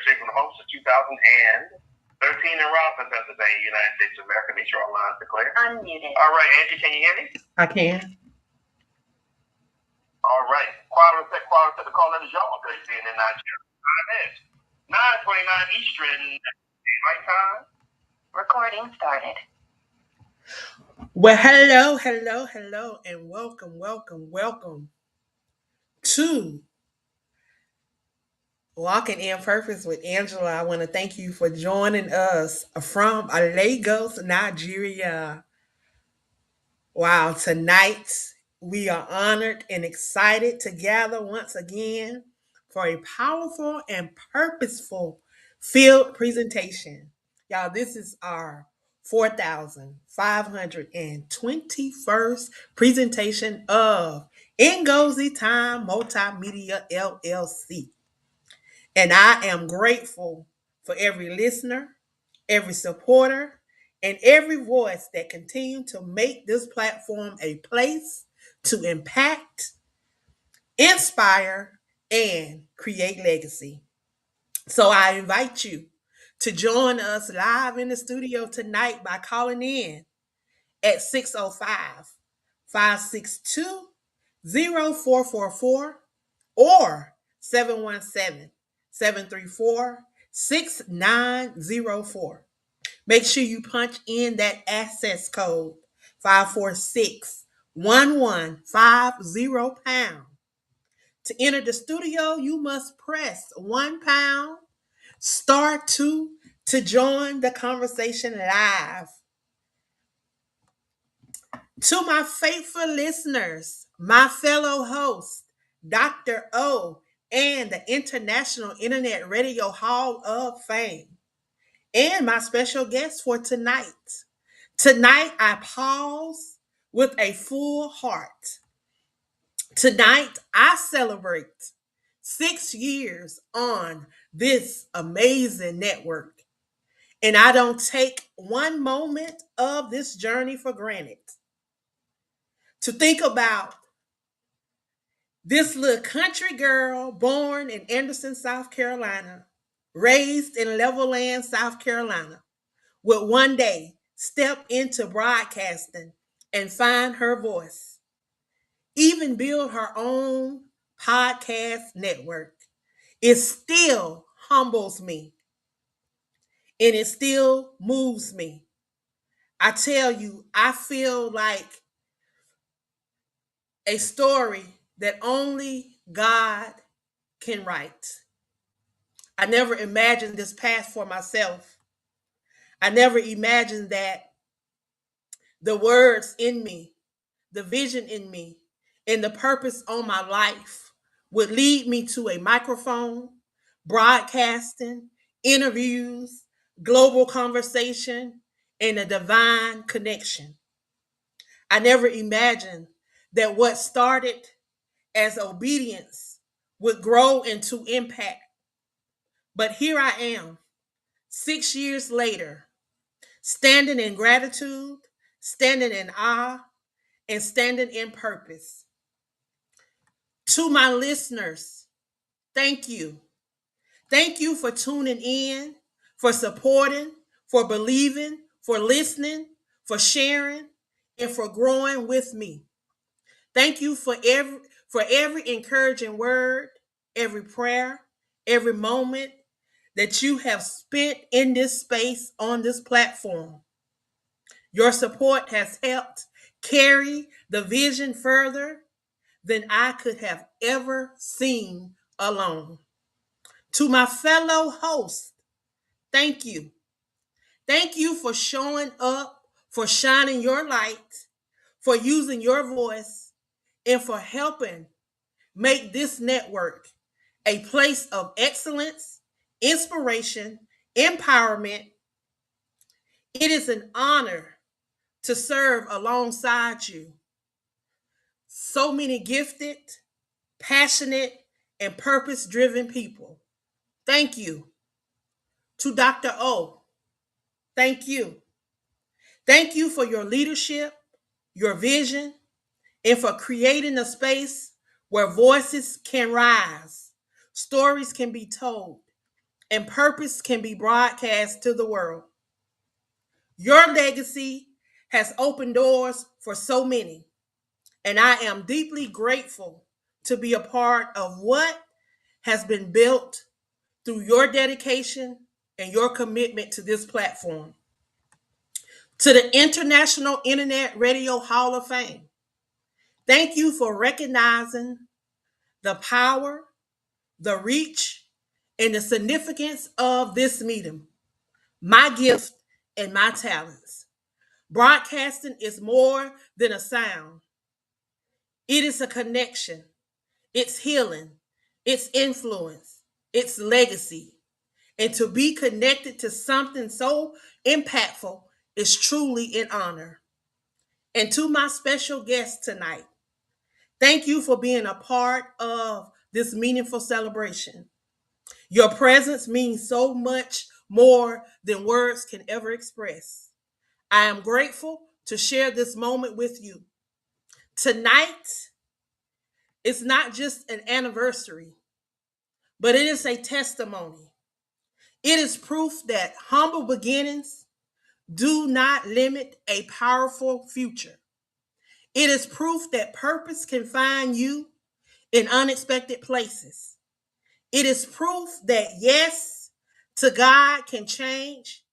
Street from the host of 2013 in Robinson, Pennsylvania, United States of America. Make sure our lines are clear. Unmuted. All right, Angie, can you hear me? I can. All right. Quality to the call letters y'all great being in Nigeria. Time is 9:29 Eastern Daylight Time. Recording started. Well, hello, and welcome to Walking in Purpose with Angela. I want to thank you for joining us from Lagos, Nigeria. Wow, tonight we are honored and excited to gather once again for a powerful and purposeful field presentation. Y'all, this is our 4,521st presentation of Ngozi Time Multimedia LLC. And I am grateful for every listener, every supporter, and every voice that continue to make this platform a place to impact, inspire, and create legacy. So I invite you to join us live in the studio tonight by calling in at 605-562-0444 or 717-734-6904. Make sure you punch in that access code 546-1150 pound. To enter the studio, you must press £1, *2 to join the conversation live. To my faithful listeners, my fellow host, Dr. O, and the International Internet Radio Hall of Fame, and my special guest for tonight. Tonight, I pause with a full heart. Tonight, I celebrate 6 years on this amazing network, and I don't take one moment of this journey for granted. To think about this little country girl born in Anderson, South Carolina, raised in Levelland, South Carolina, will one day step into broadcasting and find her voice, even build her own podcast network. It still humbles me and it still moves me. I tell you, I feel like a story that only God can write. I never imagined this path for myself. I never imagined that the words in me, the vision in me, and the purpose on my life would lead me to a microphone, broadcasting, interviews, global conversation, and a divine connection. I never imagined that what started as obedience would grow into impact. But here I am, 6 years later, standing in gratitude, standing in awe, and standing in purpose. To my listeners, thank you. Thank you for tuning in, for supporting, for believing, for listening, for sharing, and for growing with me. Thank you for every encouraging word, every prayer, every moment that you have spent in this space on this platform. Your support has helped carry the vision further than I could have ever seen alone. To my fellow hosts, thank you. Thank you for showing up, for shining your light, for using your voice, and for helping make this network a place of excellence, inspiration, empowerment. It is an honor to serve alongside you. So many gifted, passionate, and purpose driven people. Thank you. To Dr. O, thank you. Thank you for your leadership, your vision, and for creating a space where voices can rise, stories can be told, and purpose can be broadcast to the world. Your legacy has opened doors for so many, and I am deeply grateful to be a part of what has been built through your dedication and your commitment to this platform. To the International Internet Radio Hall of Fame, thank you for recognizing the power, the reach, and the significance of this medium, my gift and my talents. Broadcasting is more than a sound, it is a connection, it's healing, it's influence, it's legacy. And to be connected to something so impactful is truly an honor. And to my special guest tonight, thank you for being a part of this meaningful celebration. Your presence means so much more than words can ever express. I am grateful to share this moment with you. Tonight is not just an anniversary, but it is a testimony. It is proof that humble beginnings do not limit a powerful future. It is proof that purpose can find you in unexpected places. It is proof that yes to God can change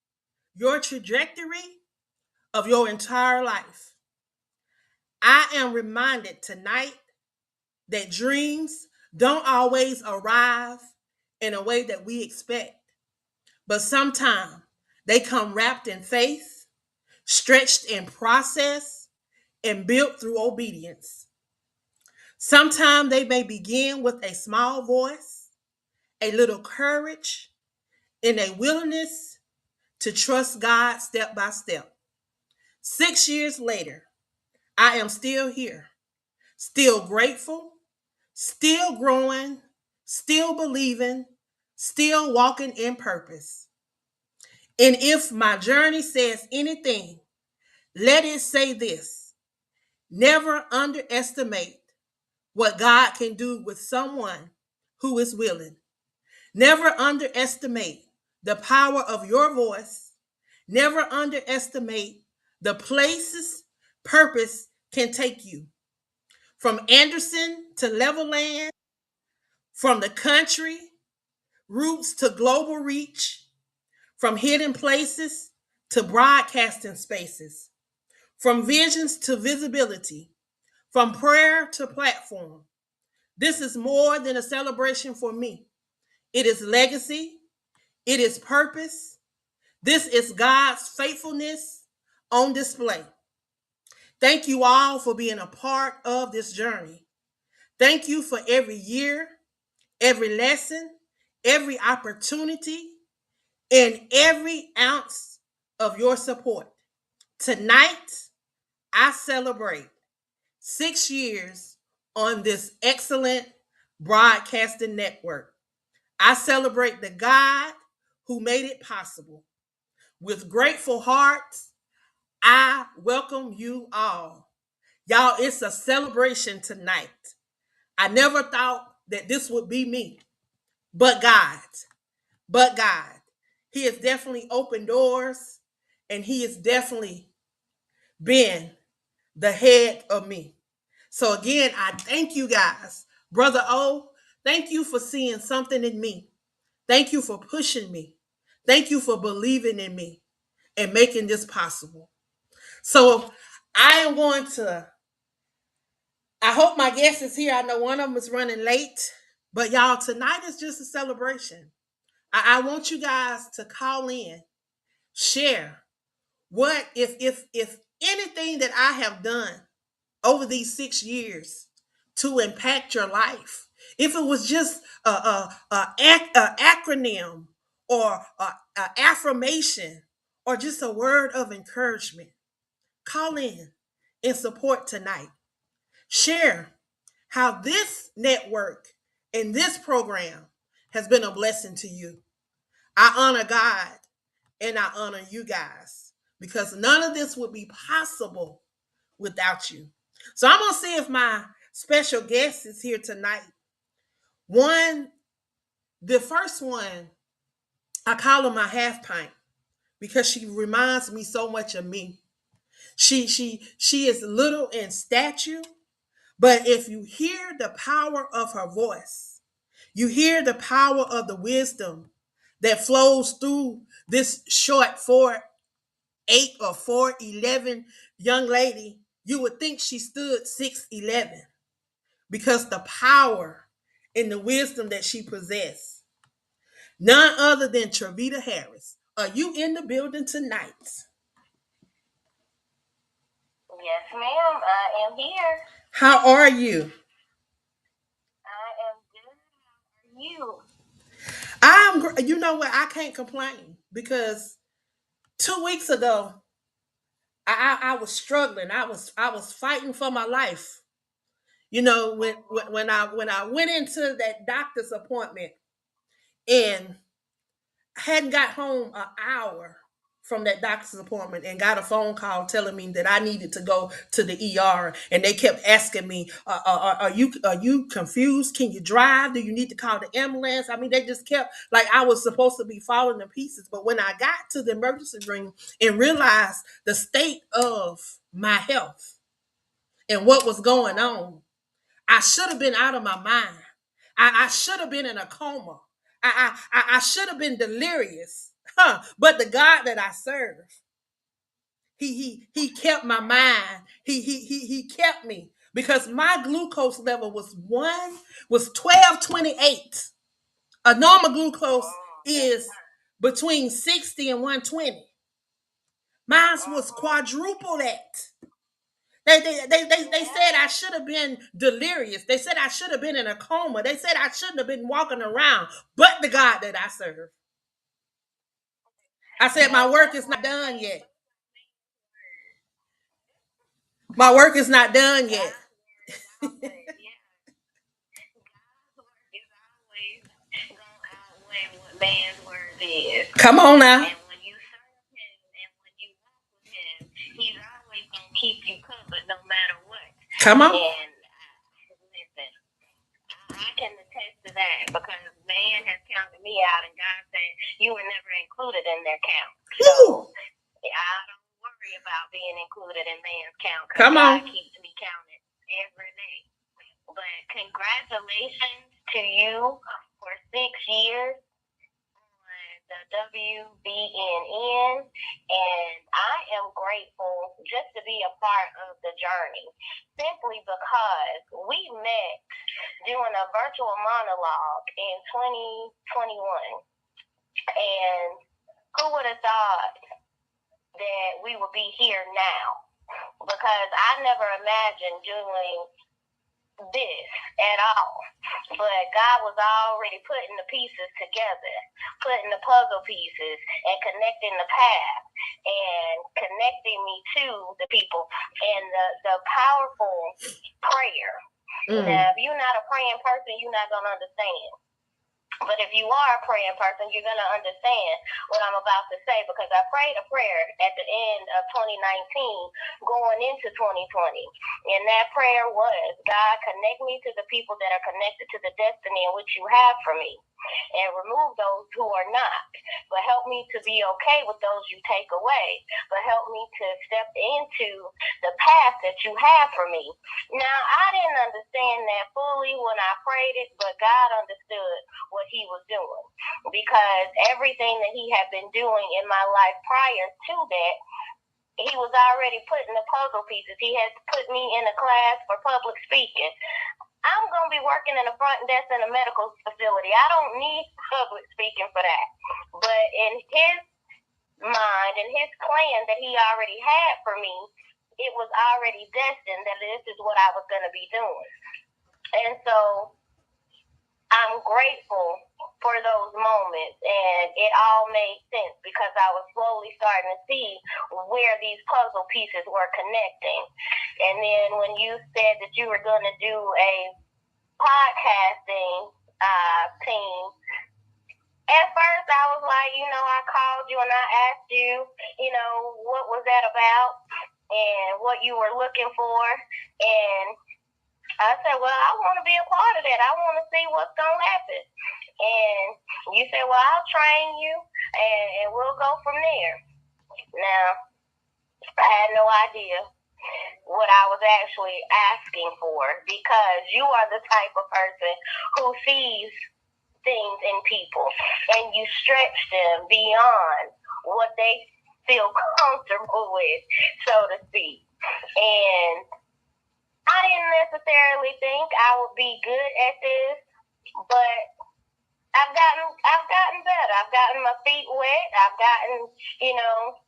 your trajectory of your entire life. I am reminded tonight that dreams don't always arrive in a way that we expect, but sometimes they come wrapped in faith, stretched in process, and built through obedience. Sometimes they may begin with a small voice, a little courage, and a willingness to trust God step by step. 6 years later, I am still here, still grateful, still growing, still believing, still walking in purpose. And if my journey says anything, let it say this: never underestimate what God can do with someone who is willing. Never underestimate the power of your voice. Never underestimate the places purpose can take you. From Anderson to Levelland, from the country roots to global reach, from hidden places to broadcasting spaces, from visions to visibility, from prayer to platform. This is more than a celebration for me. It is legacy, it is purpose. This is God's faithfulness on display. Thank you all for being a part of this journey. Thank you for every year, every lesson, every opportunity, and every ounce of your support. Tonight, I celebrate 6 years on this excellent broadcasting network. I celebrate the God who made it possible. With grateful hearts, I welcome you all. Y'all, it's a celebration tonight. I never thought that this would be me, but God, but God. He has definitely opened doors, and He has definitely been the head of me. So again, I thank you guys. Brother O, thank you for seeing something in me. Thank you for pushing me. Thank you for believing in me and making this possible. So I am going to, I hope my guest is here. I know one of them is running late, but y'all, tonight is just a celebration. I want you guys to call in, share what if anything that I have done over these 6 years to impact your life. If it was just a acronym or a affirmation or just a word of encouragement, call in and support tonight. Share how this network and this program has been a blessing to you. I honor God and I honor you guys because none of this would be possible without you. So I'm going to see if my special guest is here tonight. The first one I call her my half pint because she reminds me so much of me. She is little in stature, but if you hear the power of her voice, you hear the power of the wisdom that flows through this short 4'8" or 4'11" young lady, you would think she stood 6'11" because the power and the wisdom that she possessed. None other than Travita Harris. Are you in the building tonight? Yes, ma'am. I am here. How are you? I am good. How are you? You know what? I can't complain because 2 weeks ago, I was struggling. I was fighting for my life. You know, when I went into that doctor's appointment and hadn't got home an hour from that doctor's appointment and got a phone call telling me that I needed to go to the ER, and they kept asking me, "Are you confused? Can you drive? Do you need to call the ambulance?" I mean, they just kept like I was supposed to be falling to pieces. But when I got to the emergency room and realized the state of my health and what was going on, I should have been out of my mind. I should have been in a coma. I should have been delirious. Huh. But the God that I serve, he kept my mind. He kept me because my glucose level was 1228. A normal glucose is between 60 and 120. Mine was quadruple that. They said I should have been delirious. They said I should have been in a coma. They said I shouldn't have been walking around. But the God that I serve. I said my work is not done yet. My work is not done yet. Is always gonna outweigh what man's word is. Come on now. And when you serve him and when you walk with him, he's always gonna keep you covered no matter what. Come on. And listen, I can attest to that because man has counted me out, and God said you were never included in their count. So I don't worry about being included in man's count because God keeps me counted every day. But congratulations to you for 6 years on the WBNN. And I am grateful just to be a part of the journey simply because we met doing a virtual monologue in 2021. And who would have thought that we would be here now? Because I never imagined doing this at all. But God was already putting the pieces together, putting the puzzle pieces and connecting the path and connecting me to the people and the powerful prayer. Now, if you're not a praying person, you're not going to understand. But if you are a praying person, you're going to understand what I'm about to say because I prayed a prayer at the end of 2019 going into 2020. And that prayer was, God, connect me to the people that are connected to the destiny in which you have for me and remove those who are not. But help me to be okay with those you take away. But help me to step into the path that you have for me. Now, I didn't understand that fully when I prayed it, but God understood what he was doing because everything that he had been doing in my life prior to that, he was already putting the puzzle pieces. He had put me in a class for public speaking. I'm going to be working in a front desk in a medical facility. I don't need public speaking for that. But in his mind and his plan that he already had for me, it was already destined that this is what I was going to be doing. And so I'm grateful for those moments, and it all made sense because I was slowly starting to see where these puzzle pieces were connecting. And then when you said that you were going to do a podcasting team, at first I was like, I called you and I asked you, what was that about and what you were looking for. And I said, well, I want to be a part of that. I want to see what's going to happen. And You said, well, I'll train you and we'll go from there. Now, I had no idea what I was actually asking for because you are the type of person who sees things in people and you stretch them beyond what they feel comfortable with, so to speak. And I didn't necessarily think I would be good at this, but I've gotten better. I've gotten my feet wet. I've gotten, you know,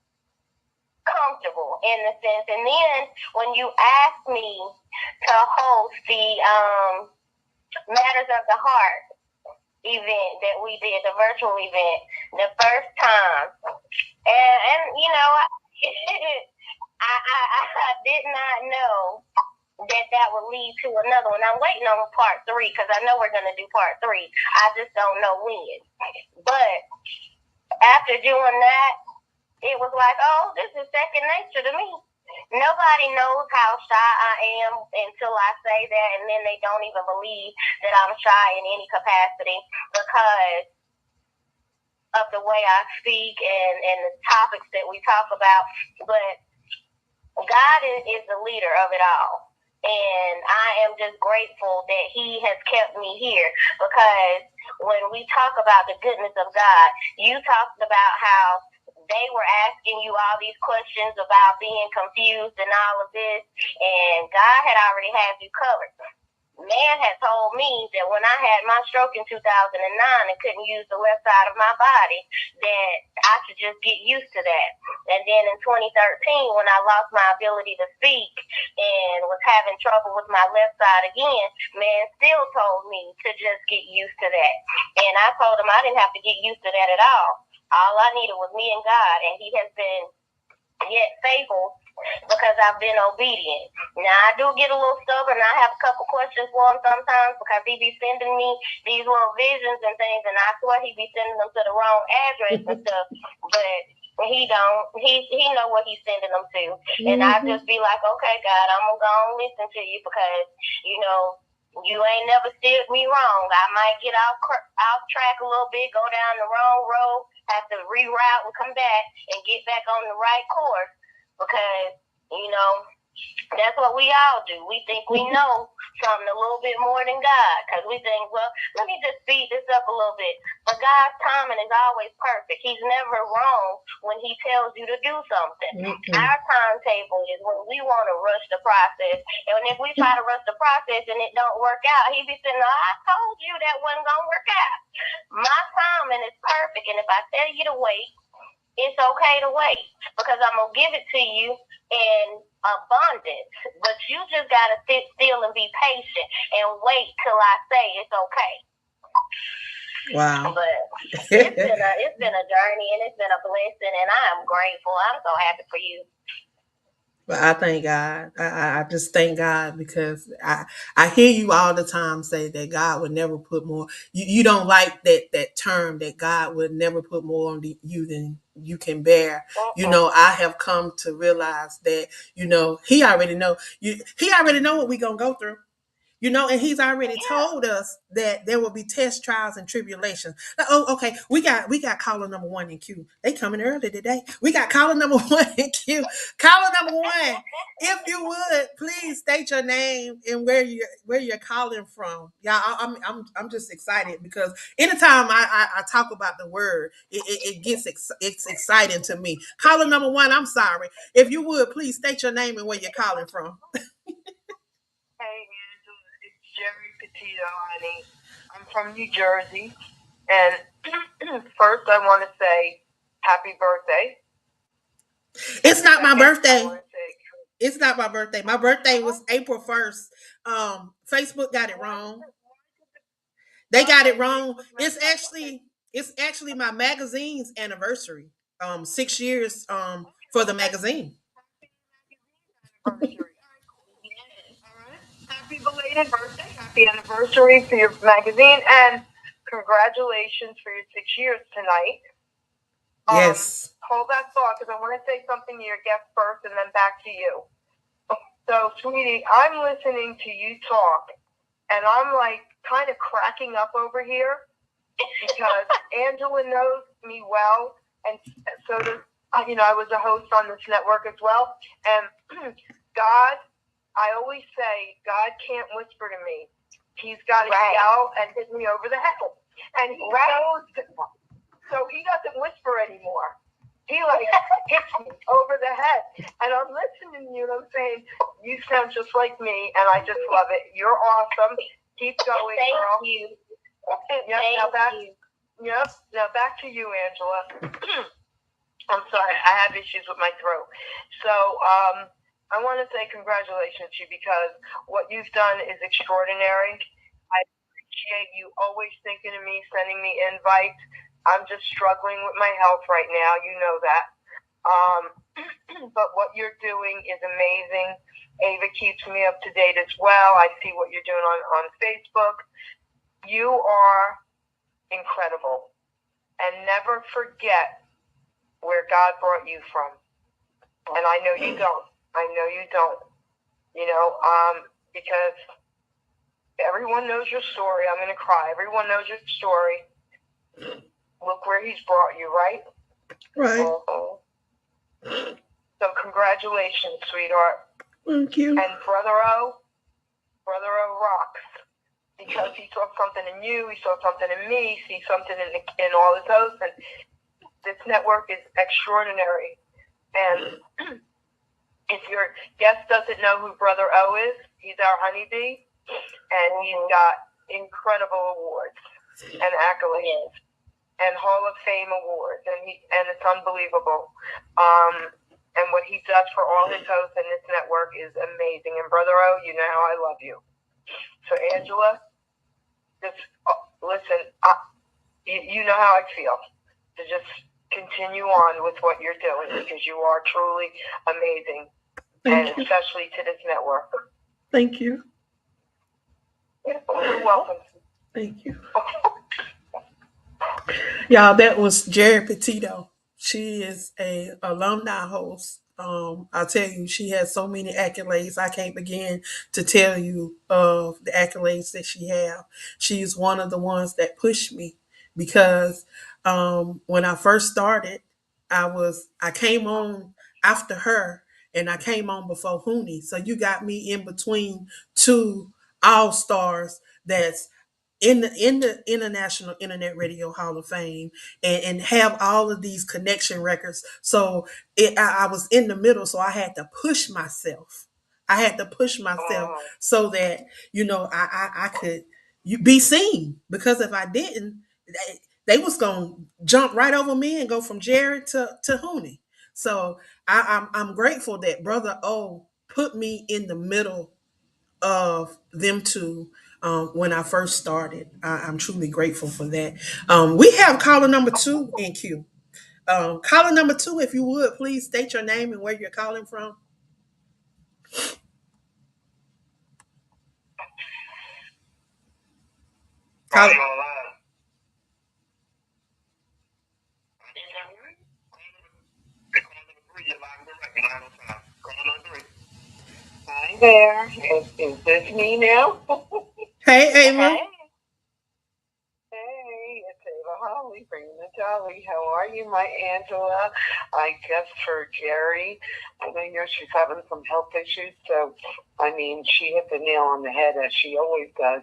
comfortable in the sense. And then when you asked me to host the Matters of the Heart event that we did, the virtual event, the first time, and you know, I did not know that would lead to another one. I'm waiting on part 3 because I know we're going to do part 3. I just don't know when. But after doing that, it was like, oh, this is second nature to me. Nobody knows how shy I am until I say that, and then they don't even believe that I'm shy in any capacity because of the way I speak and the topics that we talk about. But God is the leader of it all. And I am just grateful that He has kept me here because when we talk about the goodness of God, you talked about how they were asking you all these questions about being confused and all of this, and God had already had you covered. Man had told me that when I had my stroke in 2009 and couldn't use the left side of my body, that I should just get used to that. And then in 2013, when I lost my ability to speak and was having trouble with my left side again, man still told me to just get used to that. And I told him I didn't have to get used to that at all. All I needed was me and God, and He has been yet faithful because I've been obedient. Now, I do get a little stubborn. I have a couple questions for him sometimes because he be sending me these little visions and things, and I swear he be sending them to the wrong address and stuff, but he don't. He know what he's sending them to. And I just be like, okay, God, I'm going to go and listen to you because, you know, you ain't never steered me wrong. I might get off track a little bit, go down the wrong road, have to reroute and come back and get back on the right course because, you know, that's what we all do. We think we know something a little bit more than God because we think, well, let me just speed this up a little bit. But God's timing is always perfect. He's never wrong when He tells you to do something. Mm-hmm. Our timetable is when we want to rush the process. And if we try to rush the process and it don't work out, He be saying, no, I told you that wasn't going to work out. My timing is perfect. And if I tell you to wait, it's okay to wait because I'm going to give it to you in abundance. But you just got to sit still and be patient and wait till I say it's okay. Wow. But it's been a journey and it's been a blessing, and I am grateful. I'm so happy for you. But I thank God. I just thank God because I hear you all the time say that God would never put more. You don't like that term that God would never put more on you than you can bear. You know, I have come to realize that, you know, He already know what we're gonna go through. You know, and He's already told us that there will be tests, trials, and tribulations. Like, oh, okay, we got caller number 1 in queue. They coming early today. We got caller number 1 in queue. Caller number 1, if you would please state your name and where you're calling from. Yeah, I'm just excited because anytime I talk about the word, it's exciting to me. Caller number 1, I'm sorry. If you would please state your name and where you're calling from. Hey, Angela, it's Jerry Petito, honey. I'm from New Jersey, and first I want to say happy birthday. It's not my birthday. It's not my birthday. My birthday was April 1st. Facebook got it wrong. They got it wrong. It's actually my magazine's anniversary. 6 years for the magazine. Happy belated birthday, happy anniversary for your magazine, and congratulations for your 6 years tonight. Yes. Hold that thought because I want to say something to your guest first and then back to you. So, sweetie, I'm listening to you talk, and I'm like kind of cracking up over here because Angela knows me well, and so does, I was a host on this network as well. And God, I always say, God can't whisper to me. He's got to yell and hit me over the head. And he knows, so he doesn't whisper anymore. He hits me over the head. And I'm listening to you and I'm saying, you sound just like me, and I just love it. You're awesome. Keep going, Thank girl. you. Yep, now back to you, Angela. I'm sorry, I have issues with my throat. So I want to say congratulations to you, because what you've done is extraordinary. I appreciate you always thinking of me, sending me invites. I'm just struggling with my health right now. You know that. But what you're doing is amazing. Ava keeps me up to date as well. I see what you're doing on Facebook. You are incredible. And never forget where God brought you from. And I know you don't. Because everyone knows your story. I'm going to cry. Everyone knows your story. Look where he's brought you, right? Right. So congratulations, sweetheart. Thank you. And Brother O rocks. Because he saw something in you, he saw something in me, he sees something in all his hosts, and this network is extraordinary. And if your guest doesn't know who Brother O is, he's our honeybee, and he's got incredible awards and accolades and Hall of Fame awards, and it's unbelievable. And what he does for all his hosts in this network is amazing. And Brother O, you know how I love you. So Angela, just listen. You know how I feel. To just continue on with what you're doing, because you are truly amazing. Thank you. Especially to this network. Thank you. You're welcome. Thank you. Y'all, that was Jerry Petito. She is a alumni host. I'll tell you, she has so many accolades. I can't begin to tell you of the accolades that she has. She's one of the ones that pushed me, because when I first started, I came on after her, and I came on before Hooney. So you got me in between two all stars that's in the International Internet Radio Hall of Fame, and have all of these connection records. So I was in the middle, so I had to push myself. I had to push myself so that I could be seen, because if I didn't, they was gonna jump right over me and go from Jerry to Hooney. So I'm grateful that Brother O put me in the middle of them two when I first started. I'm truly grateful for that. We have caller number 2 in queue. Caller number 2, if you would, please state your name and where you're calling from. Caller. Hi there. Is this me now? Hey, Ava. Hey, it's Ava Holly, bringing the jolly. How are you, my Angela? I guess for Jerry, and I know she's having some health issues, so she hit the nail on the head, as she always does.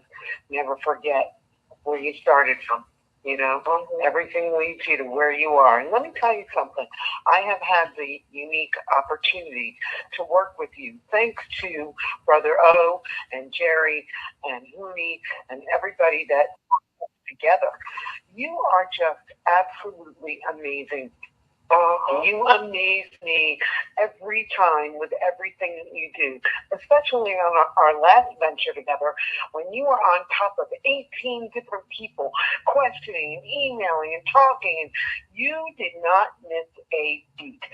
Never forget where you started from. Everything leads you to where you are. And let me tell you something. I have had the unique opportunity to work with you, thanks to Brother O and Jerry and Hooney and everybody that together. You are just absolutely amazing. You amaze me every time with everything that you do, especially on our last venture together, when you were on top of 18 different people questioning and emailing and talking, and you did not miss a beat.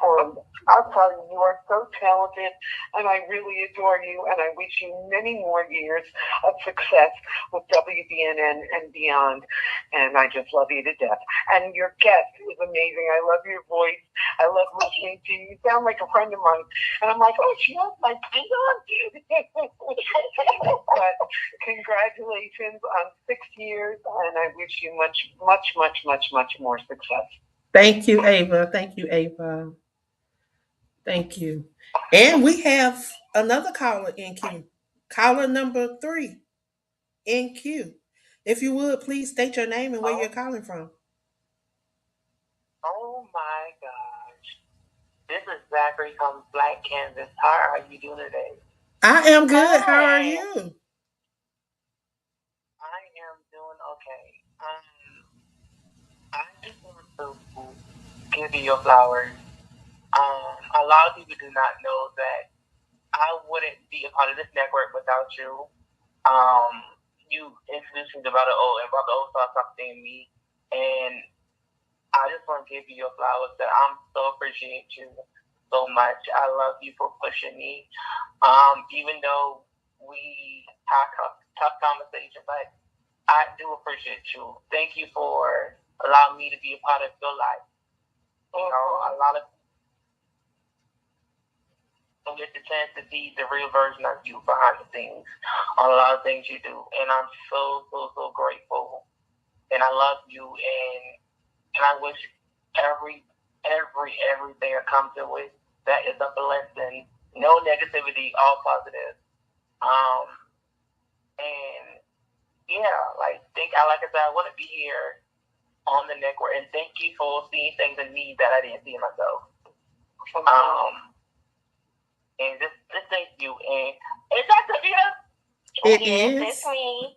I'll tell you, you are so talented, and I really adore you, and I wish you many more years of success with WBNN and beyond, and I just love you to death. And your guest is amazing. I love your voice. I love listening to you. You sound like a friend of mine. And I'm like, oh, she has my thing on. But congratulations on 6 years, and I wish you much, much, much, much, much more success. Thank you, Ava. Thank you, Ava. Thank you. And we have another caller in queue. Caller number 3 in queue. If you would, please state your name and where you're calling from. Oh my gosh. This is Zachary from Black Kansas. How are you doing today? I am good. How are you? I am doing okay. I just want to give you your flowers. A lot of people do not know that I wouldn't be a part of this network without you. You introduced me to Brother O, and Brother O saw something in me, and I just want to give you your flowers. That I'm so appreciate you so much. I love you for pushing me. Even though we have tough conversations, but I do appreciate you. Thank you for allowing me to be a part of your life. You know, a lot of don't get the chance to be the real version of you behind the scenes on a lot of things you do. And I'm so grateful. And I love you, and I wish everything that comes in with that is a blessing. No negativity, all positive. And yeah, like I said, I want to be here on the network, and thank you for seeing things in me that I didn't see in myself. And just thank you. And is that Sophia? It yes, is. It's me.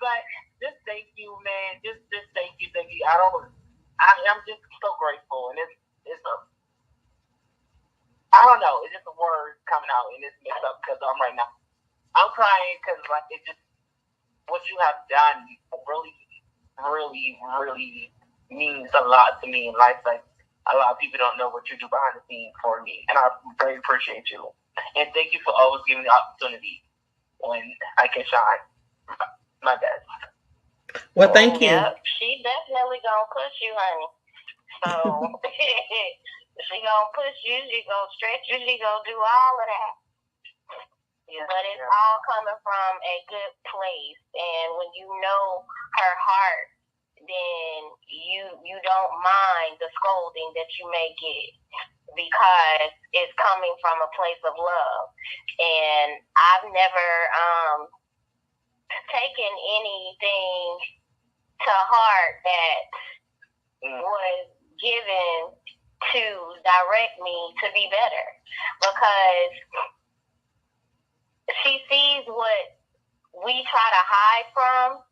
But just thank you, man. Just thank you. I'm just so grateful, and it's a I don't know. It's just a word coming out, and it's mixed up because I'm crying because like it just what you have done really, really, really means a lot to me in life. Like a lot of people don't know what you do behind the scenes for me, and I very appreciate you. And thank you for always giving me the opportunity when I can shine my best. Well, thank you. Yep, she definitely gonna push you, honey. So she gonna push you, she gonna stretch you, she gonna do all of that. Yeah, but it's all coming from a good place, and when you know her heart, then you don't mind the scolding that you may get because it's coming from a place of love. And I've never taken anything to heart that was given to direct me to be better, because she sees what we try to hide from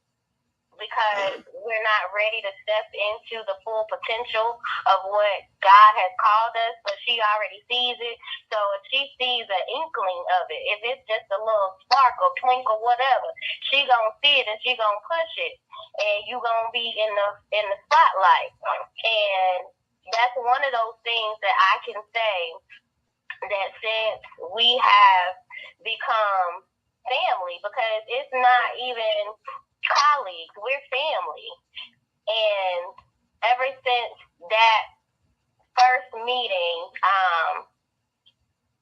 because we're not ready to step into the full potential of what God has called us, but she already sees it. So if she sees an inkling of it, if it's just a little spark or twinkle, whatever, she gonna see it and she gonna push it, and you gonna be in the spotlight. And that's one of those things that I can say that since we have become family, because it's not even colleagues, we're family. And ever since that first meeting,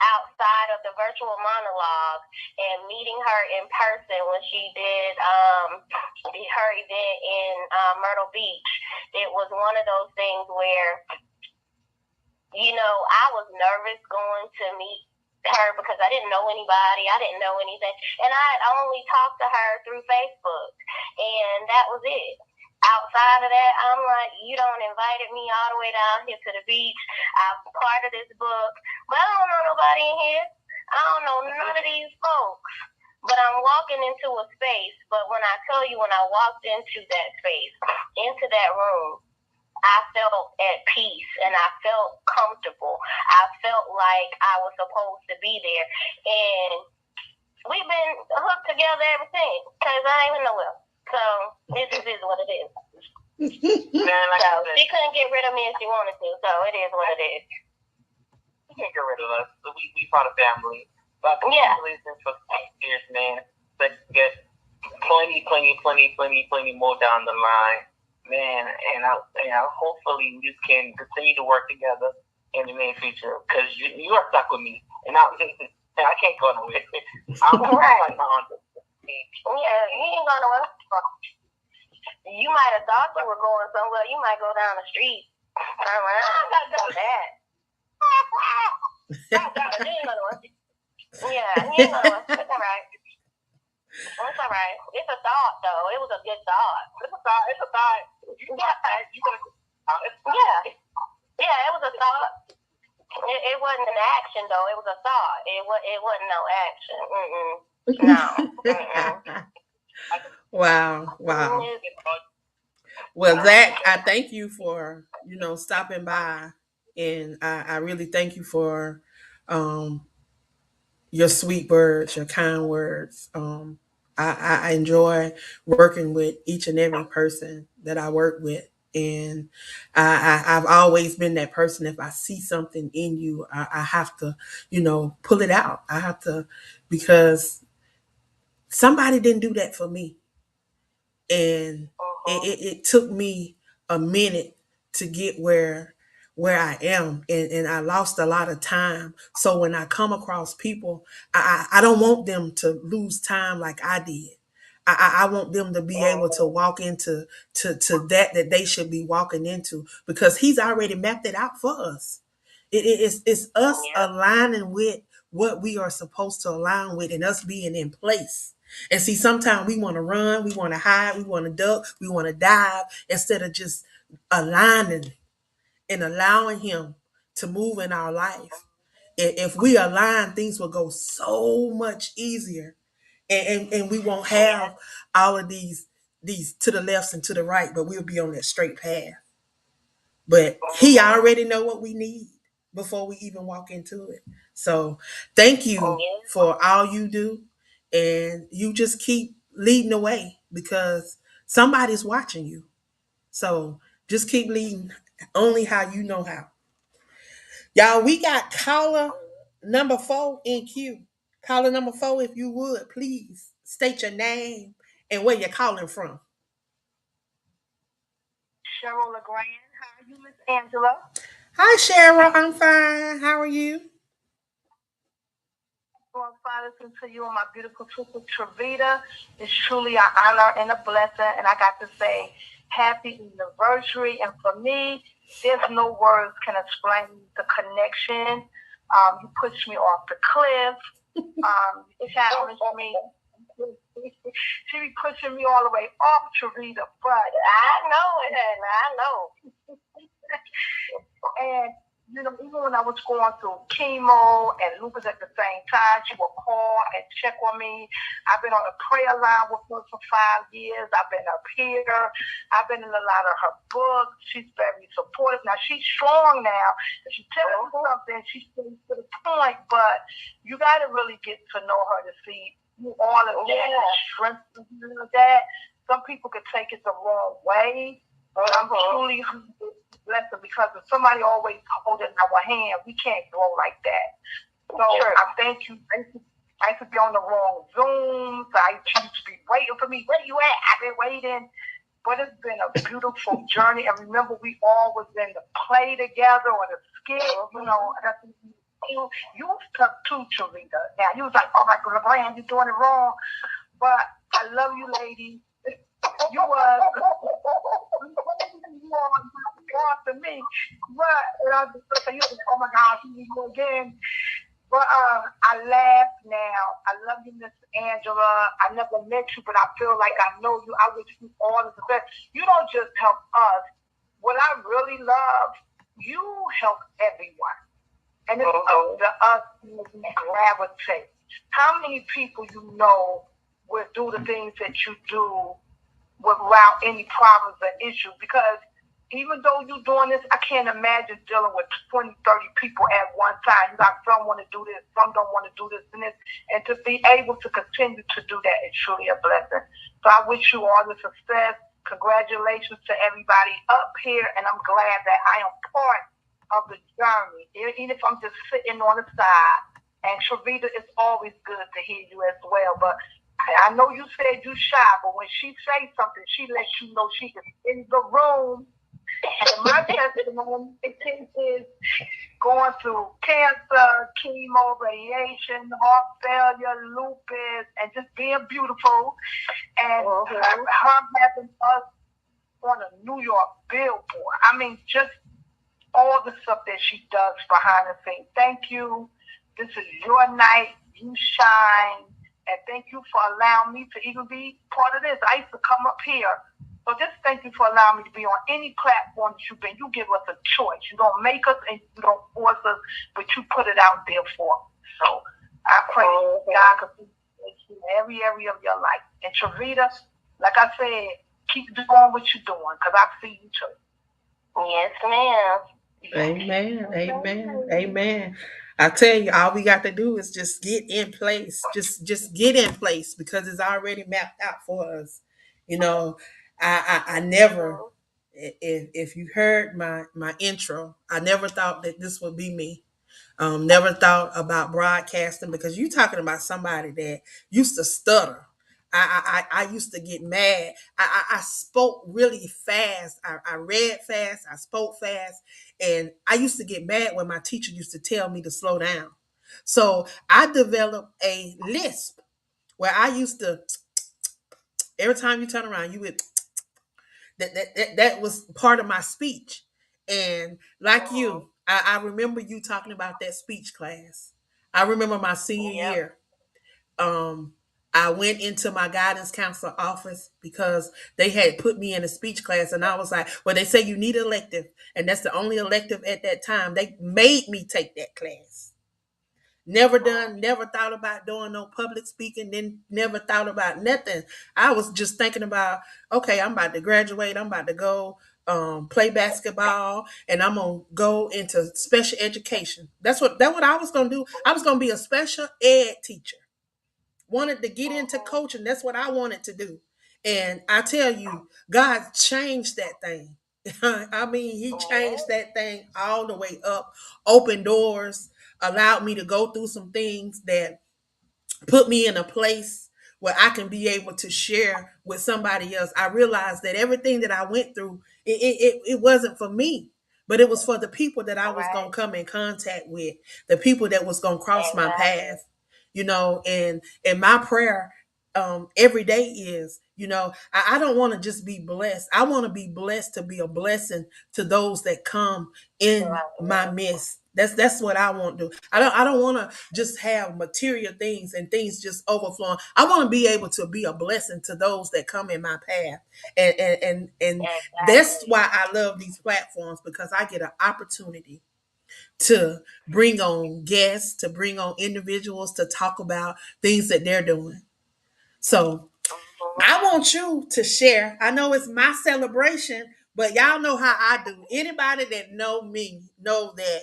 outside of the virtual monologue and meeting her in person when she did her event in Myrtle Beach, it was one of those things where, I was nervous going to meet her because I didn't know anybody. I didn't know anything. And I had only talked to her through Facebook. And that was it. Outside of that, I'm like, you don't invited me all the way down here to the beach. I'm part of this book. But I don't know nobody in here. I don't know none of these folks. But I'm walking into a space. But when I tell you, when I walked into that space, into that room, I felt at peace and I felt comfortable. I felt like I was supposed to be there. And we've been hooked together ever since, because I ain't even nowhere. So this is what it is. So she couldn't get rid of me if she wanted to. So it is what it is. She can't get rid of us. We part of family. But yeah. Listen for years, man. But get plenty more down the line, man. And I hopefully we can continue to work together in the near future because you are stuck with me, and I can't go nowhere. I'm right. Like my aunt. Yeah, you ain't going nowhere. You might have thought you were going somewhere. You might go down the street. Turn around. Not that. You ain't going nowhere. Yeah, you ain't going nowhere. It's all right. It's all right. It's a thought, though. It was a good thought. It's a thought. It's a thought. Yeah, it was a thought. It wasn't an action, though. It was a thought. It wasn't no action. No. Wow. Well, Zach, I thank you for stopping by, and I really thank you for your sweet words, your kind words. I enjoy working with each and every person that I work with. And I've always been that person. If I see something in you, I have to, pull it out. I have to, because somebody didn't do that for me. And it took me a minute to get where I am, and I lost a lot of time. So when I come across people, I don't want them to lose time like I did. I want them to be able to walk into to that they should be walking into, because he's already mapped it out for us. It's us aligning with what we are supposed to align with, and us being in place. And see, sometimes we want to run, we want to hide, we want to duck, we want to dive, instead of just aligning and allowing him to move in our life. If we align, things will go so much easier, and we won't have all of these to the left and to the right, but we'll be on that straight path. But he already know what we need before we even walk into it. So thank you for all you do, and you just keep leading the way, because somebody's watching you. So just keep leading only how you know how. Y'all, we got caller number 4 in queue. Caller number 4, if you would, please state your name and where you're calling from. Cheryl LeGrand. How are you, Miss Angela? Hi, Cheryl. I'm fine. How are you? Well, Father, to you and my beautiful sister Travita. It's truly an honor and a blessing, and I got to say happy anniversary. And for me, there's no words can explain the connection. You pushed me off the cliff. It challenged me. She be pushing me all the way off, Travita, but I know it, I know. And even when I was going through chemo and lupus at the same time, she would call and check on me. I've been on a prayer line with her for 5 years. I've been up here. I've been in a lot of her books. She's very supportive. Now, she's strong now. If she tells you something, she's to the point, but you got to really get to know her to see all of that, the strength of that. Some people could take it the wrong way, but I'm truly blessing, because if somebody always holding our hand, we can't grow like that. So I thank you. I used to be on the wrong Zooms. I used to be waiting for me. Where you at? I've been waiting. But it's been a beautiful journey. And remember, we all was in the play together or the skit. You was tough too, Charita. Now, you was like, oh my God, LeGrand, you're doing it wrong. But I love you, lady. You was God to me. But and I was like, oh my gosh, you again. But I laugh now. I love you, Miss Angela. I never met you, but I feel like I know you. I wish you all the best. You don't just help us. What I really love, you help everyone. And it's up to us to gravitate. How many people you know will do the things that you do without any problems or issues? Because even though you're doing this, I can't imagine dealing with 20, 30 people at one time. You got some want to do this, some don't want to do this and this. And to be able to continue to do that is truly a blessing. So I wish you all the success. Congratulations to everybody up here. And I'm glad that I am part of the journey, even if I'm just sitting on the side. And Travita, it's always good to hear you as well. But I know you said you shy, but when she says something, she lets you know she is in the room. And my testimony is going through cancer, chemo, radiation, heart failure, lupus, and just being beautiful. And her having us on a New York billboard. I mean, just all the stuff that she does behind the scenes. Thank you. This is your night. You shine. And thank you for allowing me to even be part of this. I used to come up here. So just thank you for allowing me to be on any platform that you've been. You give us a choice. You don't make us and you don't force us, but you put it out there for us. So I pray God can be in every area of your life. And Travita, like I said, keep doing what you're doing because I see you too. Yes, ma'am. Amen. Amen. Amen. I tell you, all we got to do is just get in place. Just get in place because it's already mapped out for us. You know, I never if you heard my intro, I never thought that this would be me. Never thought about broadcasting because you talking about somebody that used to stutter. I used to get mad. I spoke really fast. I read fast. I spoke fast. And I used to get mad when my teacher used to tell me to slow down. So I developed a lisp where I used to, every time you turn around, you would, that was part of my speech. And like you, I remember you talking about that speech class. I remember my senior year. Um, I went into my guidance counselor office because they had put me in a speech class, and I was like, "Well, they say you need an elective, and that's the only elective at that time." They made me take that class. Never thought about doing no public speaking, then never thought about nothing. I was just thinking about, okay, I'm about to graduate, I'm about to go play basketball, and I'm gonna go into special education. That's what I was gonna do. I was gonna be a special ed teacher. Wanted to get into coaching. That's what I wanted to do. And I tell you, God changed that thing. I mean, He changed that thing all the way up, opened doors, allowed me to go through some things that put me in a place where I can be able to share with somebody else. I realized that everything that I went through, it wasn't for me, but it was for the people that I was going to come in contact with, the people that was going to cross my path, and my prayer every day is, I don't want to just be blessed. I want to be blessed to be a blessing to those that come in my midst. That's what I want to do. I don't want to just have material things and things just overflowing. I want to be able to be a blessing to those that come in my path. And that's why I love these platforms, because I get an opportunity to bring on guests, to bring on individuals to talk about things that they're doing. So I want you to share. I know it's my celebration, but y'all know how I do. Anybody that know me know that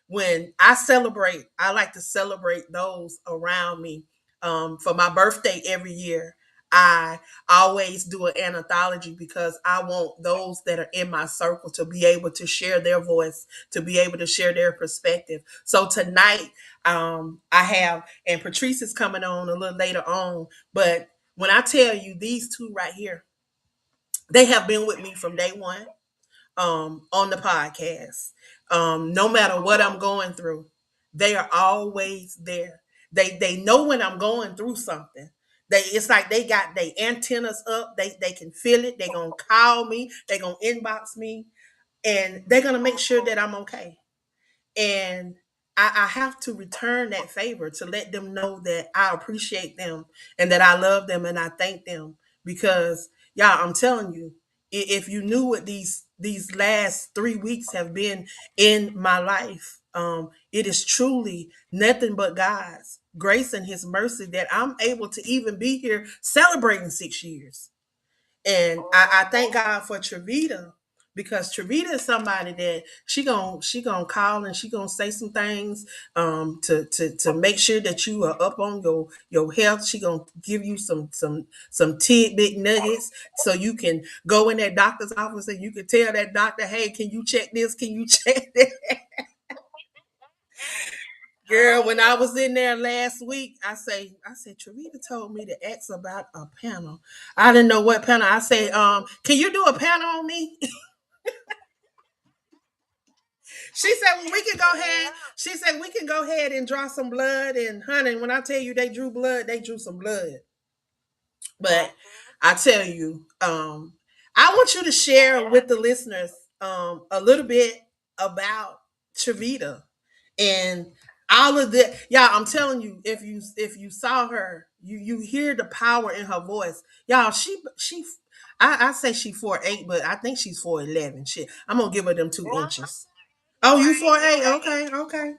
when I celebrate, I like to celebrate those around me. For my birthday every year, I always do an anthology because I want those that are in my circle to be able to share their voice, to be able to share their perspective. So tonight, I have, and Patrice is coming on a little later on, but when I tell you these two right here, they have been with me from day one on the podcast. No matter what I'm going through, they are always there. They know when I'm going through something. It's like they got their antennas up. They can feel it. They're gonna call me. They're gonna inbox me, and they're gonna make sure that I'm okay. And I have to return that favor to let them know that I appreciate them and that I love them and I thank them. Because y'all, I'm telling you, if you knew what these last 3 weeks have been in my life, it is truly nothing but God's grace and His mercy that I'm able to even be here celebrating 6 years. And I thank God for Travita, because Travita is somebody that she gonna call and she gonna say some things to make sure that you are up on your health. She gonna give you some tidbit nuggets so you can go in that doctor's office and you can tell that doctor, hey, can you check this? Can you check that? Girl, when I was in there last week, I said, Trevita told me to ask about a panel. I didn't know what panel. I say, can you do a panel on me? She said, well, we can go ahead. She said, we can go ahead and draw some blood. And honey, when I tell you they drew blood, they drew some blood. But I tell you, I want you to share with the listeners a little bit about Trevita and all of the y'all. I'm telling you, if you saw her, you hear the power in her voice, y'all. I say she 4'8", but I think she's 4'11". Shit, I'm gonna give her them 2 inches. Oh, you 4'8"?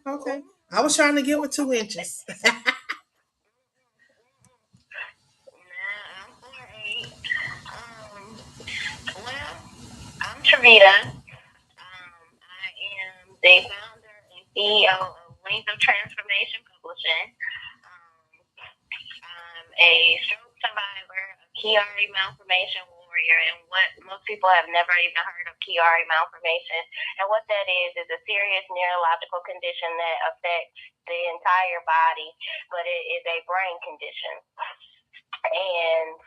Okay. I was trying to give her 2 inches. Nah, I'm 4'8". Well, I'm Trevita. I am the founder and CEO of Wings of Transformation Publishing. I'm a stroke survivor, a Chiari malformation warrior, and what most people have never even heard of Chiari malformation. And what that is a serious neurological condition that affects the entire body, but it is a brain condition. And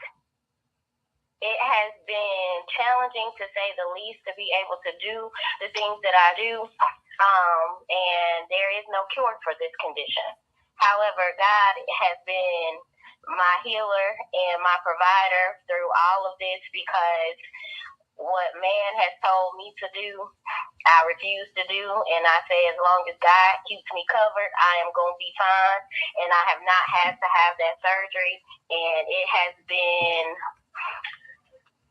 it has been challenging, to say the least, to be able to do the things that I do. And there is no cure for this condition. However, God has been my healer and my provider through all of this, because what man has told me to do, I refuse to do. And I say, as long as God keeps me covered, I am going to be fine. And I have not had to have that surgery. And it has been,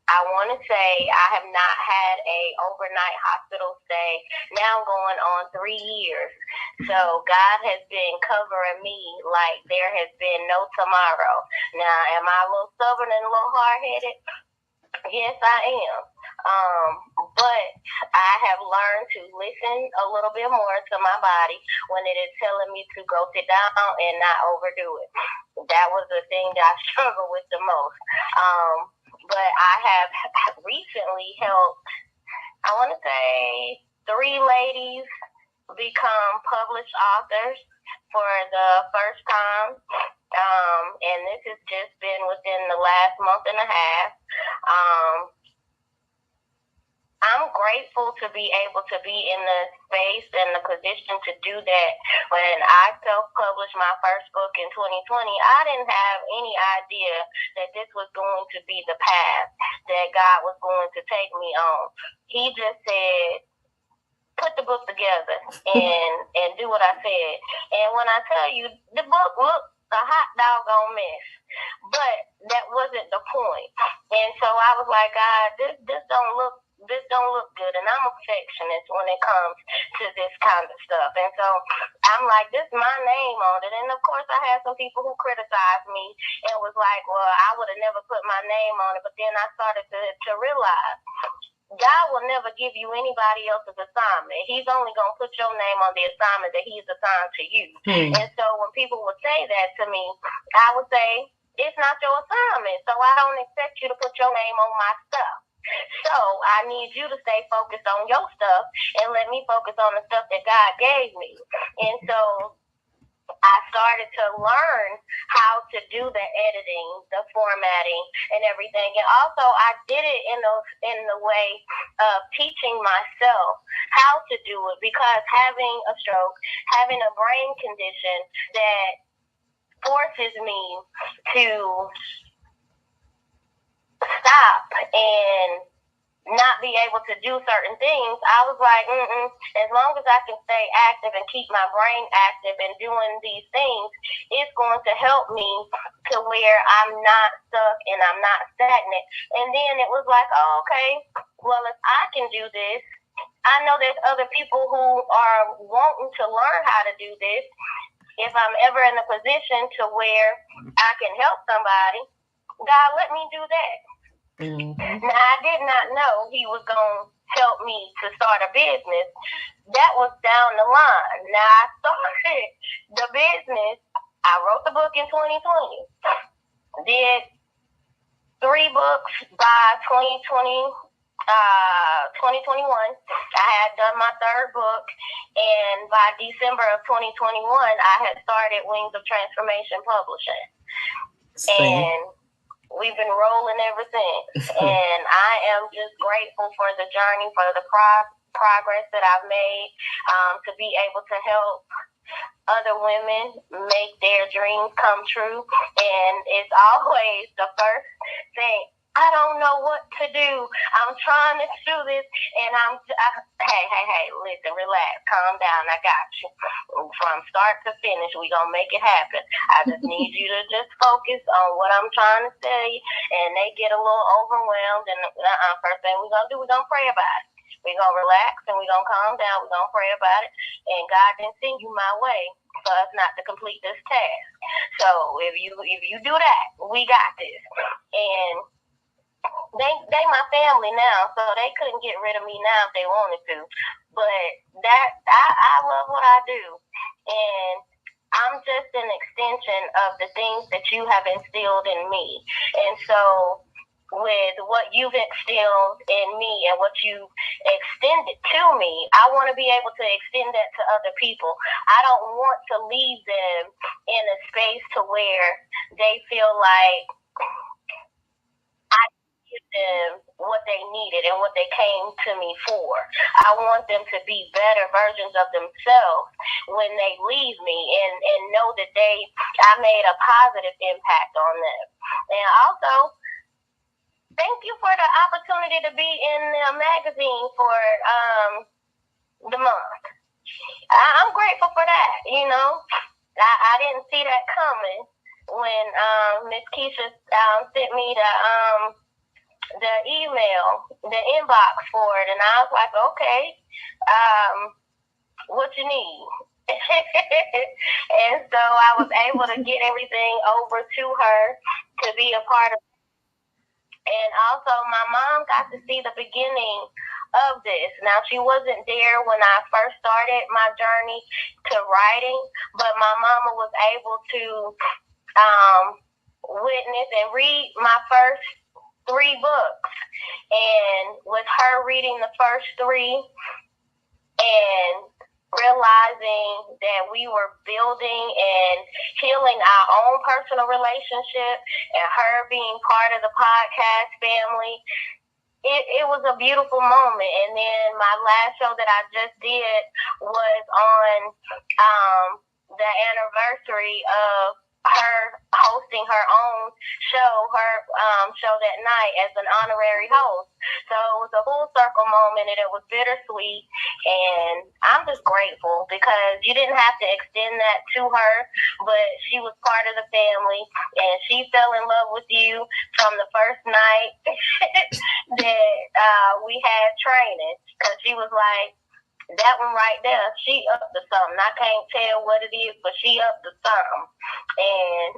I want to say, I have not had a overnight hospital stay. Now going on 3 years. So God has been covering me like there has been no tomorrow. Now, am I a little stubborn and a little hard-headed? Yes, I am. But I have learned to listen a little bit more to my body when it is telling me to go sit down and not overdo it. That was the thing that I struggled with the most. But I have recently helped, I want to say, 3 ladies become published authors for the first time. And this has just been within the last month and a half. I'm grateful to be able to be in the space and the position to do that. When I self-published my first book in 2020, I didn't have any idea that this was going to be the path that God was going to take me on. He just said, put the book together and do what I said. And when I tell you, the book looked a hot doggone mess, but that wasn't the point. And so I was like, God, this don't look good. And I'm a perfectionist when it comes to this kind of stuff. And so I'm like, this is my name on it. And of course I had some people who criticized me and was like, well, I would have never put my name on it. But then I started to realize God will never give you anybody else's assignment. He's only going to put your name on the assignment that he's assigned to you. And so when people would say that to me, I would say, it's not your assignment. So I don't expect you to put your name on my stuff. So I need you to stay focused on your stuff and let me focus on the stuff that God gave me. And so I started to learn how to do the editing, the formatting, and everything. And also, I did it in the way of teaching myself how to do it, because having a stroke, having a brain condition that forces me to stop and not be able to do certain things, I was like, as long as I can stay active and keep my brain active and doing these things, it's going to help me to where I'm not stuck and I'm not stagnant. And then it was like, oh, okay, well, if I can do this, I know there's other people who are wanting to learn how to do this. If I'm ever in a position to where I can help somebody, God, let me do that. Now, I did not know he was going to help me to start a business. That was down the line. Now, I started the business. I wrote the book in 2020. Did 3 books by 2022. 2021. I had done my third book, and by December of 2021, I had started Wings of Transformation Publishing. And we've been rolling ever since. And I am just grateful for the journey, for the progress that I've made, to be able to help other women make their dreams come true. And it's always the first thing. I don't know what to do. I'm trying to do this, and hey, listen, relax, calm down. I got you. From start to finish, we gonna make it happen. I just need you to just focus on what I'm trying to say, and they get a little overwhelmed. And first thing we gonna do, we gonna pray about it. We gonna relax and we gonna calm down. We gonna pray about it, and God didn't send you my way for us not to complete this task. So if you do that, we got this. And they my family now, so they couldn't get rid of me now if they wanted to. But I love what I do, and I'm just an extension of the things that you have instilled in me. And so with what you've instilled in me and what you extended to me, I want to be able to extend that to other people. I don't want to leave them in a space to where they feel like I give them what they needed and what they came to me for. I want them to be better versions of themselves when they leave me, and know that I made a positive impact on them. And also, thank you for the opportunity to be in the magazine for the month. I'm grateful for that. I didn't see that coming when Miss Keisha sent me the email, the inbox for it, and I was like, okay, what you need? And so I was able to get everything over to her to be a part of. And also, my mom got to see the beginning of this. Now, she wasn't there when I first started my journey to writing, but my mama was able to witness and read my first 3 books. And with her reading the first 3 and realizing that we were building and healing our own personal relationship, and her being part of the podcast family, it was a beautiful moment. And then my last show that I just did was on the anniversary of her hosting her own show, her show that night as an honorary host. So it was a full circle moment, and it was bittersweet. And I'm just grateful because you didn't have to extend that to her, but she was part of the family, and she fell in love with you from the first night that we had training, because she was like, that one right there, she up to something. I can't tell what it is, but she up to something. And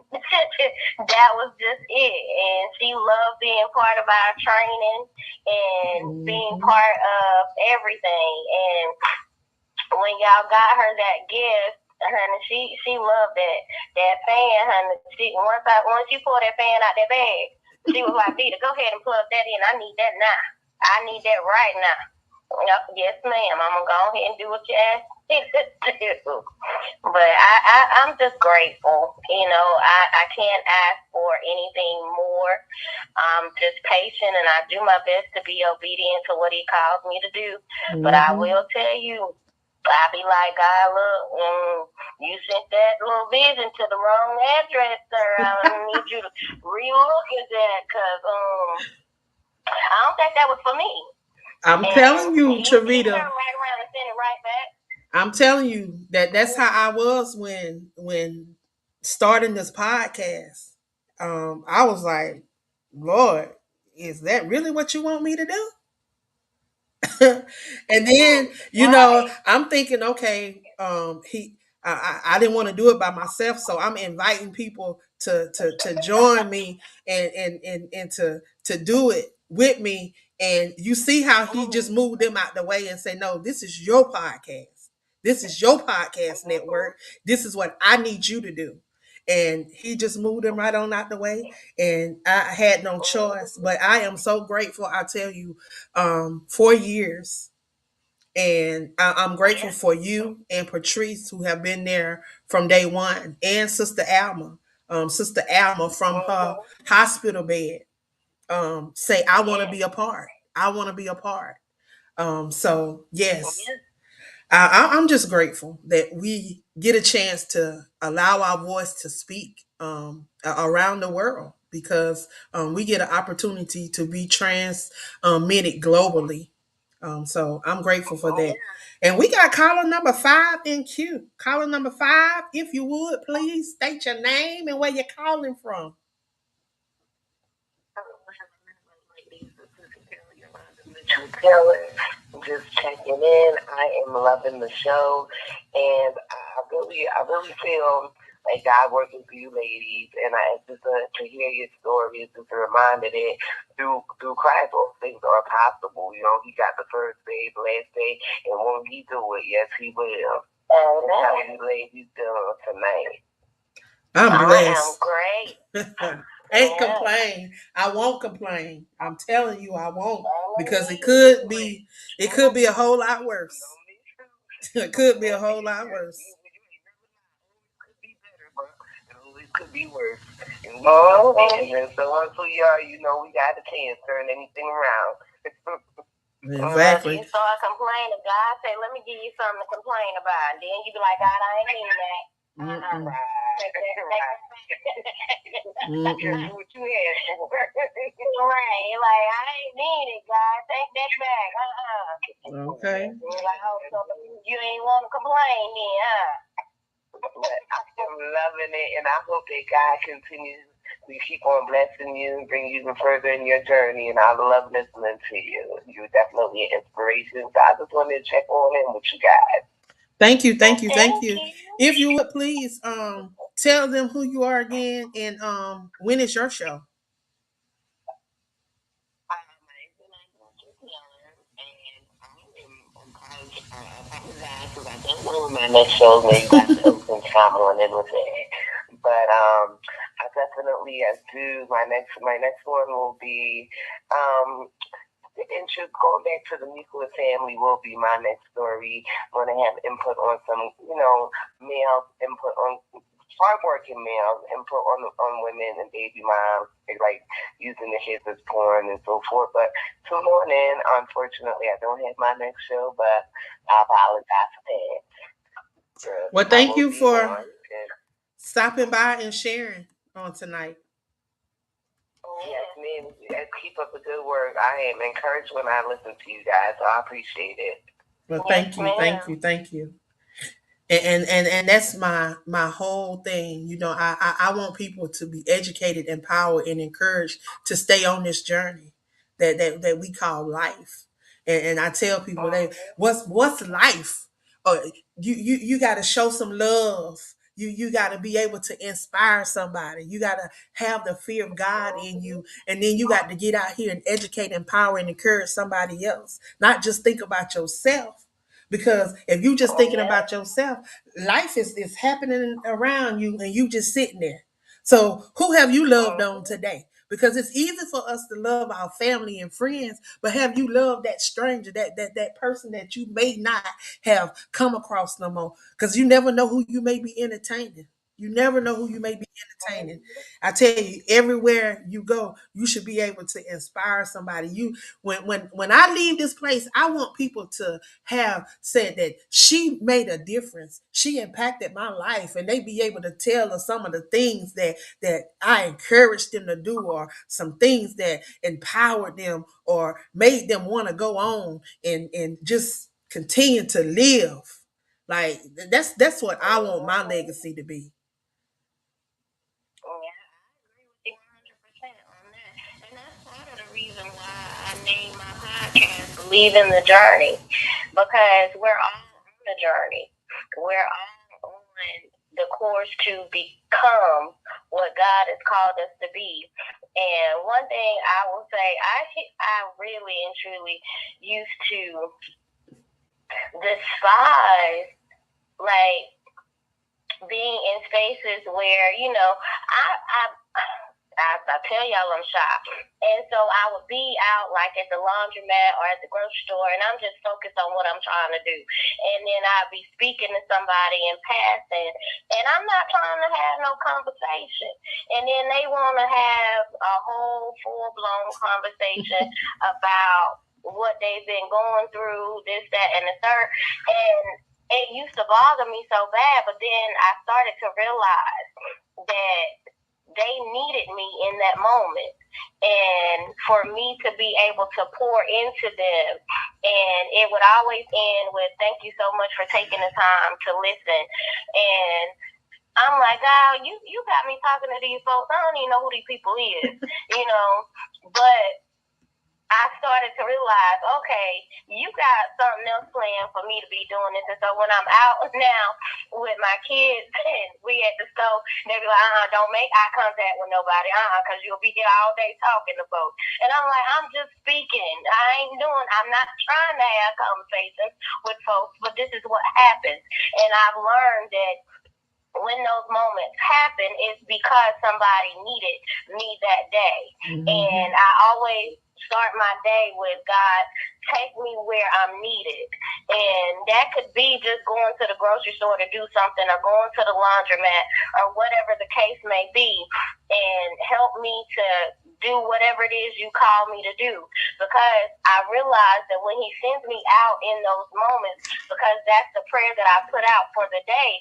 that was just it. And she loved being part of our training and being part of everything. And when y'all got her that gift, honey, she loved that fan, honey. Once you pull that fan out that bag, she was like, Vita, go ahead and plug that in. I need that now. I need that right now. Yes, ma'am. I'm gonna go ahead and do what you asked me to do. But I'm just grateful. I can't ask for anything more. I'm just patient, and I do my best to be obedient to what He calls me to do. But I will tell you, I be like, God, look, you sent that little vision to the wrong address, sir. I need you to relook at that, because I don't think that was for me. I'm telling you, Charita. Right around and send it right back. I'm telling you that's how I was when starting this podcast. I was like, Lord, is that really what you want me to do? And then I'm thinking, okay, I didn't want to do it by myself, so I'm inviting people to join me and to do it with me. And you see how He just moved them out the way and say, no, this is your podcast. This is your podcast network. This is what I need you to do. and he just moved him right on out the way, and I had no choice. But I am so grateful. I tell you, 4 years, and I'm grateful for you and Patrice, who have been there from day one, and Sister Alma from her hospital bed, say, I want to be a part. I want to be a part. So yes, I'm just grateful that we get a chance to allow our voice to speak around the world, because we get an opportunity to be transmitted globally. So I'm grateful for that. And we got caller number 5 in queue. Caller number 5, if you would, please state your name and where you're calling from. Just checking in. I am loving the show, and I really feel like God working for you ladies, and it's just to hear your story is just a reminder that through Christ all things are possible. You know, He got the first day, the last day, and won't He do it? Yes, He will. And how you ladies doing tonight? I'm blessed. I am great. Ain't complain. I won't complain. I'm telling you, I won't, because it could be a whole lot worse. It could be a whole lot worse. It could be worse. And so until you are, we got a chance to turn anything around. Exactly. You start complaining, God say, let me give you something to complain about. And then you be like, God, I ain't mean that. That's what you had for. Right. Like, I ain't mean it, God. Take that back. Okay. Like, oh, so you ain't want to complain then, But I'm loving it, and I hope that God continues to keep on blessing you and bring you even further in your journey. And I love listening to you. You're definitely an inspiration. So I just wanted to check on in with you guys. Thank you. If you would please tell them who you are again, and when is your show? Because I don't know when my next show is. You guys can chime on in with it. But I definitely do. My next one will be the intro, going back to the nuclear family, will be my next story. I'm going to have input on some, male input on hardworking males, input on women and baby moms, like using the kids as porn and so forth. But tune on in. Unfortunately, I don't have my next show, but I apologize for that. Well, thank you for stopping by and sharing on tonight. Yes, ma'am. Keep up the good work. I am encouraged when I listen to you guys, so I appreciate it. Well, thank you. And that's my whole thing. I want people to be educated, empowered, and encouraged to stay on this journey that we call life. And I tell people, what's life? You got to show some love. You got to be able to inspire somebody. You got to have the fear of God in you, and then you got to get out here and educate, empower, and encourage somebody else. Not just think about yourself, because if you just thinking about yourself, life is happening around you, and you just sitting there. So who have you loved on today? Because it's easy for us to love our family and friends, but have you loved that stranger, that person that you may not have come across no more? Because you never know who you may be entertaining. You never know who you may be entertaining. I tell you, everywhere you go, you should be able to inspire somebody. When I leave this place, I want people to have said that she made a difference. She impacted my life, and they be able to tell us some of the things that I encouraged them to do, or some things that empowered them or made them want to go on and just continue to live. Like that's what I want my legacy to be. And that's part of the reason why I named my podcast Believe in the Journey. Because we're all on the journey. We're all on the course to become what God has called us to be. And one thing I will say, I really and truly used to despise, like, being in spaces where, I tell y'all I'm shy. And so I would be out like at the laundromat or at the grocery store, and I'm just focused on what I'm trying to do. And then I'd be speaking to somebody in passing, and I'm not trying to have no conversation. And then they want to have a whole full-blown conversation about what they've been going through, this, that, and the third. And it used to bother me so bad, but then I started to realize that they needed me in that moment, and for me to be able to pour into them. And it would always end with, thank you so much for taking the time to listen. And I'm like, oh, you got me talking to these folks. I don't even know who these people is, but I started to realize, okay, you got something else planned for me to be doing this. And so when I'm out now with my kids and we at the store, they be like, don't make eye contact with nobody, because you'll be here all day talking to folks. And I'm like, I'm just speaking. I'm not trying to have conversations with folks, but this is what happens. And I've learned that when those moments happen, it's because somebody needed me that day. Mm-hmm. And I always start my day with, God, take me where I'm needed. And that could be just going to the grocery store to do something, or going to the laundromat, or whatever the case may be, and help me to do whatever it is you call me to do. Because I realize that when he sends me out in those moments, because that's the prayer that I put out for the day,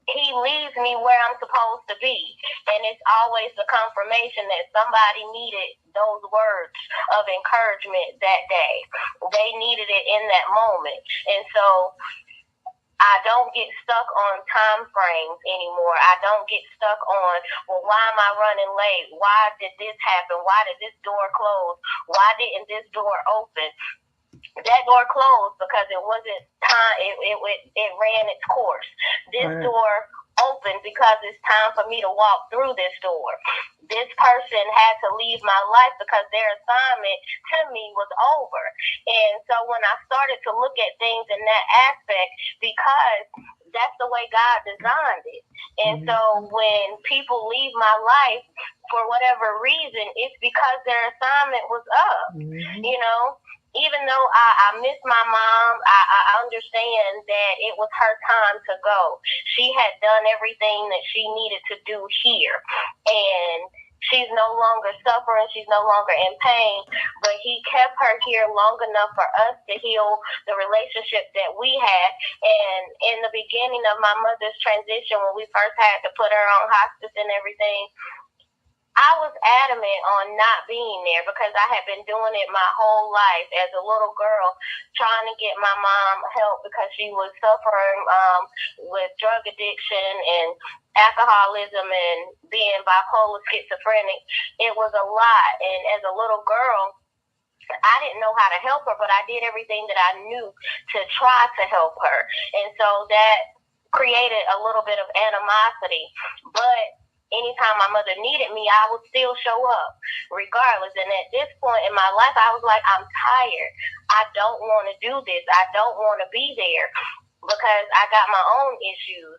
he leads me where I'm supposed to be. And it's always the confirmation that somebody needed those words of encouragement that day. They needed it in that moment. And so I don't get stuck on time frames anymore. I don't get stuck on, well, why am I running late? Why did this happen? Why did this door close? Why didn't this door open? That door closed because it wasn't time. It ran its course. This door opened because it's time for me to walk through this door. This person had to leave my life because their assignment to me was over. And so when I started to look at things in that aspect, because that's the way God designed it. And so when people leave my life for whatever reason, it's because their assignment was up. Even though I miss my mom, I understand that it was her time to go. She had done everything that she needed to do here. And she's no longer suffering. She's no longer in pain. But he kept her here long enough for us to heal the relationship that we had. And in the beginning of my mother's transition, when we first had to put her on hospice and everything, I was adamant on not being there because I had been doing it my whole life as a little girl, trying to get my mom help because she was suffering with drug addiction and alcoholism and being bipolar schizophrenic. It was a lot. And as a little girl, I didn't know how to help her, but I did everything that I knew to try to help her. And so that created a little bit of animosity. But anytime my mother needed me, I would still show up regardless. And at this point in my life, I was like, I'm tired. I don't want to do this. I don't want to be there because I got my own issues.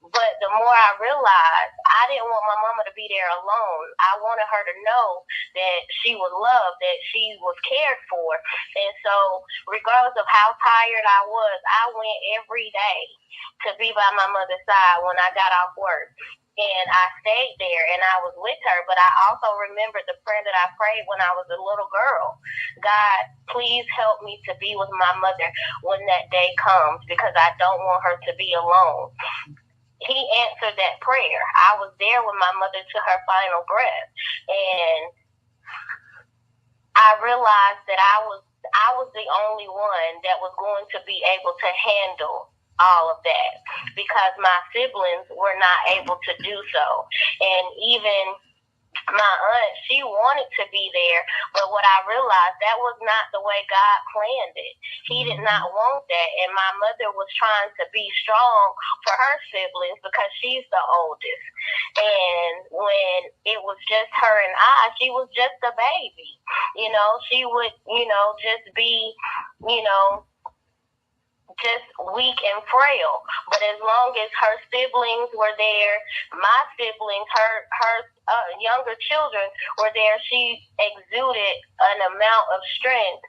But the more I realized, I didn't want my mama to be there alone. I wanted her to know that she was loved, that she was cared for. And so regardless of how tired I was, I went every day to be by my mother's side when I got off work. And I stayed there and I was with her. But I also remembered the prayer that I prayed when I was a little girl. God, please help me to be with my mother when that day comes because I don't want her to be alone. He answered that prayer. I was there with my mother to her final breath. And I realized that I was the only one that was going to be able to handle all of that because my siblings were not able to do so. And even my aunt, she wanted to be there, but what I realized, that was not the way God planned it. He did not want that, and my mother was trying to be strong for her siblings because she's the oldest. And when it was just her and I, she was just a baby. She would, just be, just weak and frail. But as long as her siblings were there, my siblings, her younger children were there, she exuded an amount of strength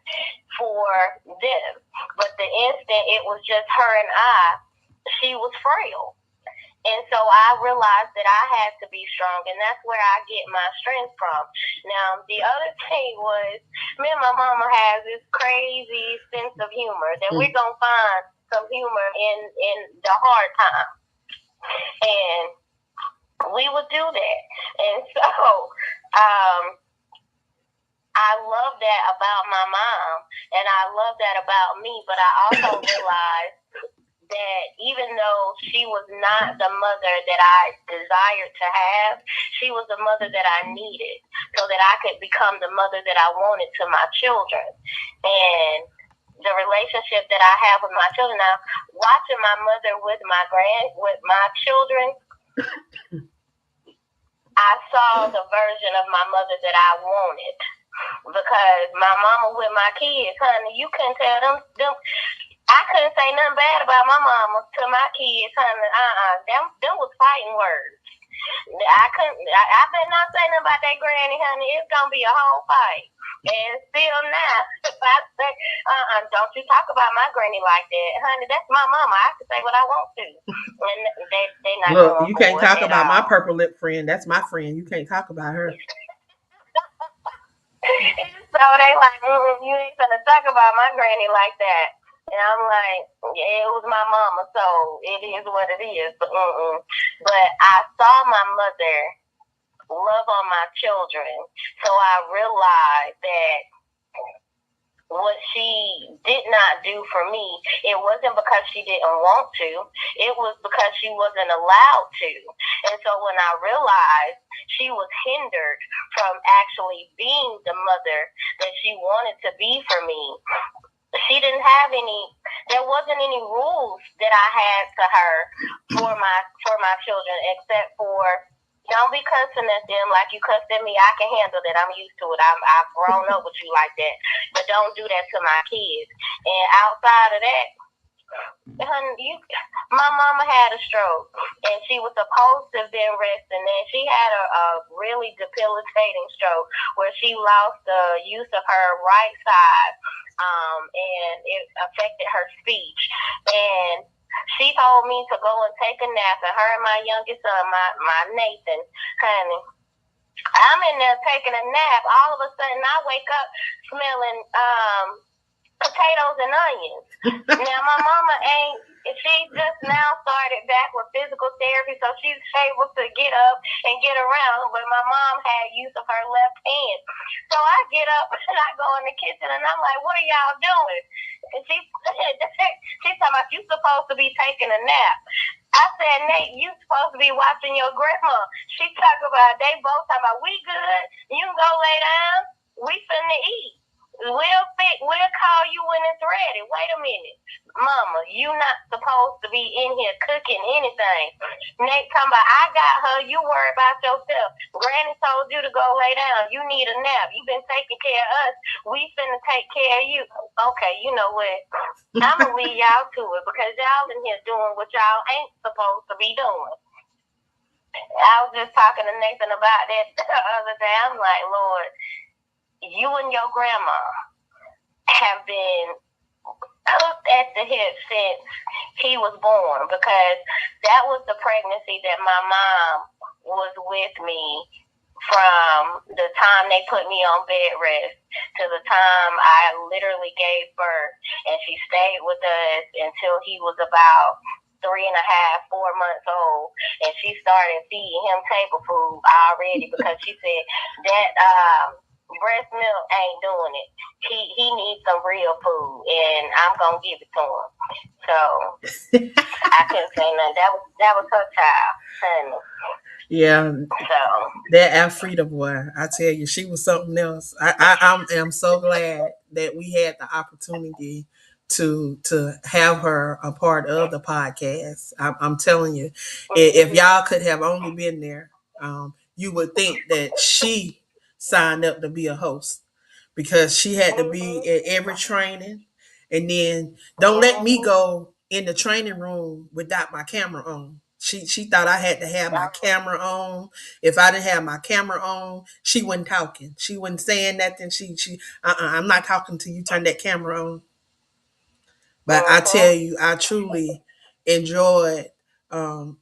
for them. But the instant it was just her and I, she was frail. And so I realized that I had to be strong, and that's where I get my strength from. Now, the other thing was, me and my mama has this crazy sense of humor that we're going to find some humor in the hard time. And we would do that. And so, I love that about my mom, and I love that about me, but I also realized that even though she was not the mother that I desired to have, she was the mother that I needed so that I could become the mother that I wanted to my children. And the relationship that I have with my children now, watching my mother with my children, I saw the version of my mother that I wanted. Because my mama with my kids, honey, you couldn't tell them I couldn't say nothing bad about my mama to my kids, honey. Them was fighting words. I better not say nothing about that granny, honey. It's gonna be a whole fight. And still now, if I say, don't you talk about my granny like that, honey. That's my mama. I can say what I want to. And they not. Look, you can't talk about my purple lip friend. That's my friend. You can't talk about her. So they like, you ain't gonna talk about my granny like that. And I'm like, yeah, it was my mama, so it is what it is. But I saw my mother love on my children, so I realized that what she did not do for me, it wasn't because she didn't want to, it was because she wasn't allowed to. And so when I realized she was hindered from actually being the mother that she wanted to be for me, she didn't have there wasn't any rules that I had to her for my children, except for don't be cussing at them like you cussed at me. I can handle that. I'm used to it. I've grown up with you like that. But don't do that to my kids. And outside of that, honey, my mama had a stroke, and she was supposed to have been resting. And she had a really debilitating stroke where she lost the use of her right side, and it affected her speech. And she told me to go and take a nap, and her and my youngest son, my Nathan, honey, I'm in there taking a nap. All of a sudden, I wake up smelling potatoes and onions. Now, my mama she just now started back with physical therapy, so she's able to get up and get around, but my mom had use of her left hand. So I get up and I go in the kitchen, and I'm like, what are y'all doing? And she's talking about, you supposed to be taking a nap. I said, Nate, you supposed to be watching your grandma. She talk about, they both talking about, we good, you can go lay down, we finna eat. We'll call you when it's ready. Wait a minute. Mama, you not supposed to be in here cooking anything. Nate talking about, I got her, you worry about yourself. Granny told you to go lay down. You need a nap. You been taking care of us. We finna take care of you. Okay, you know what? I'm gonna leave y'all to it because y'all in here doing what y'all ain't supposed to be doing. I was just talking to Nathan about that the other day. I'm like, Lord, you and your grandma have been hooked at the hip since he was born, because that was the pregnancy that my mom was with me from the time they put me on bed rest to the time I literally gave birth, and she stayed with us until he was about 3.5, 4 months old, and she started feeding him table food already because she said that breast milk ain't doing it. He needs some real food, and I'm gonna give it to him. So I couldn't say nothing. That was her child, honey. Yeah. So that Afrida boy, I tell you, she was something else. I am so glad that we had the opportunity to have her a part of the podcast. I'm telling you, if y'all could have only been there, you would think that she signed up to be a host, because she had to be at every training. And then don't let me go in the training room without my camera on. She thought I had to have my camera on. If I didn't have my camera on, she wasn't talking. She wasn't saying nothing. I'm not talking till you turn that camera on. But I tell you, I truly enjoyed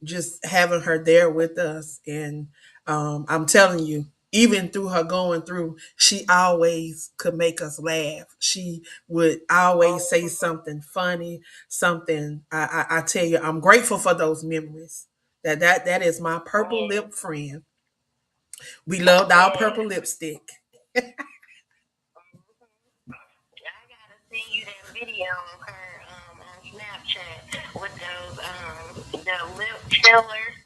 just having her there with us. And I'm telling you, even through her going through, she always could make us laugh. She would always say something funny, something. I tell you, I'm grateful for those memories. That is my purple lip friend. We loved our purple lipstick. I gotta send you that video of her on Snapchat with those the lip fillers.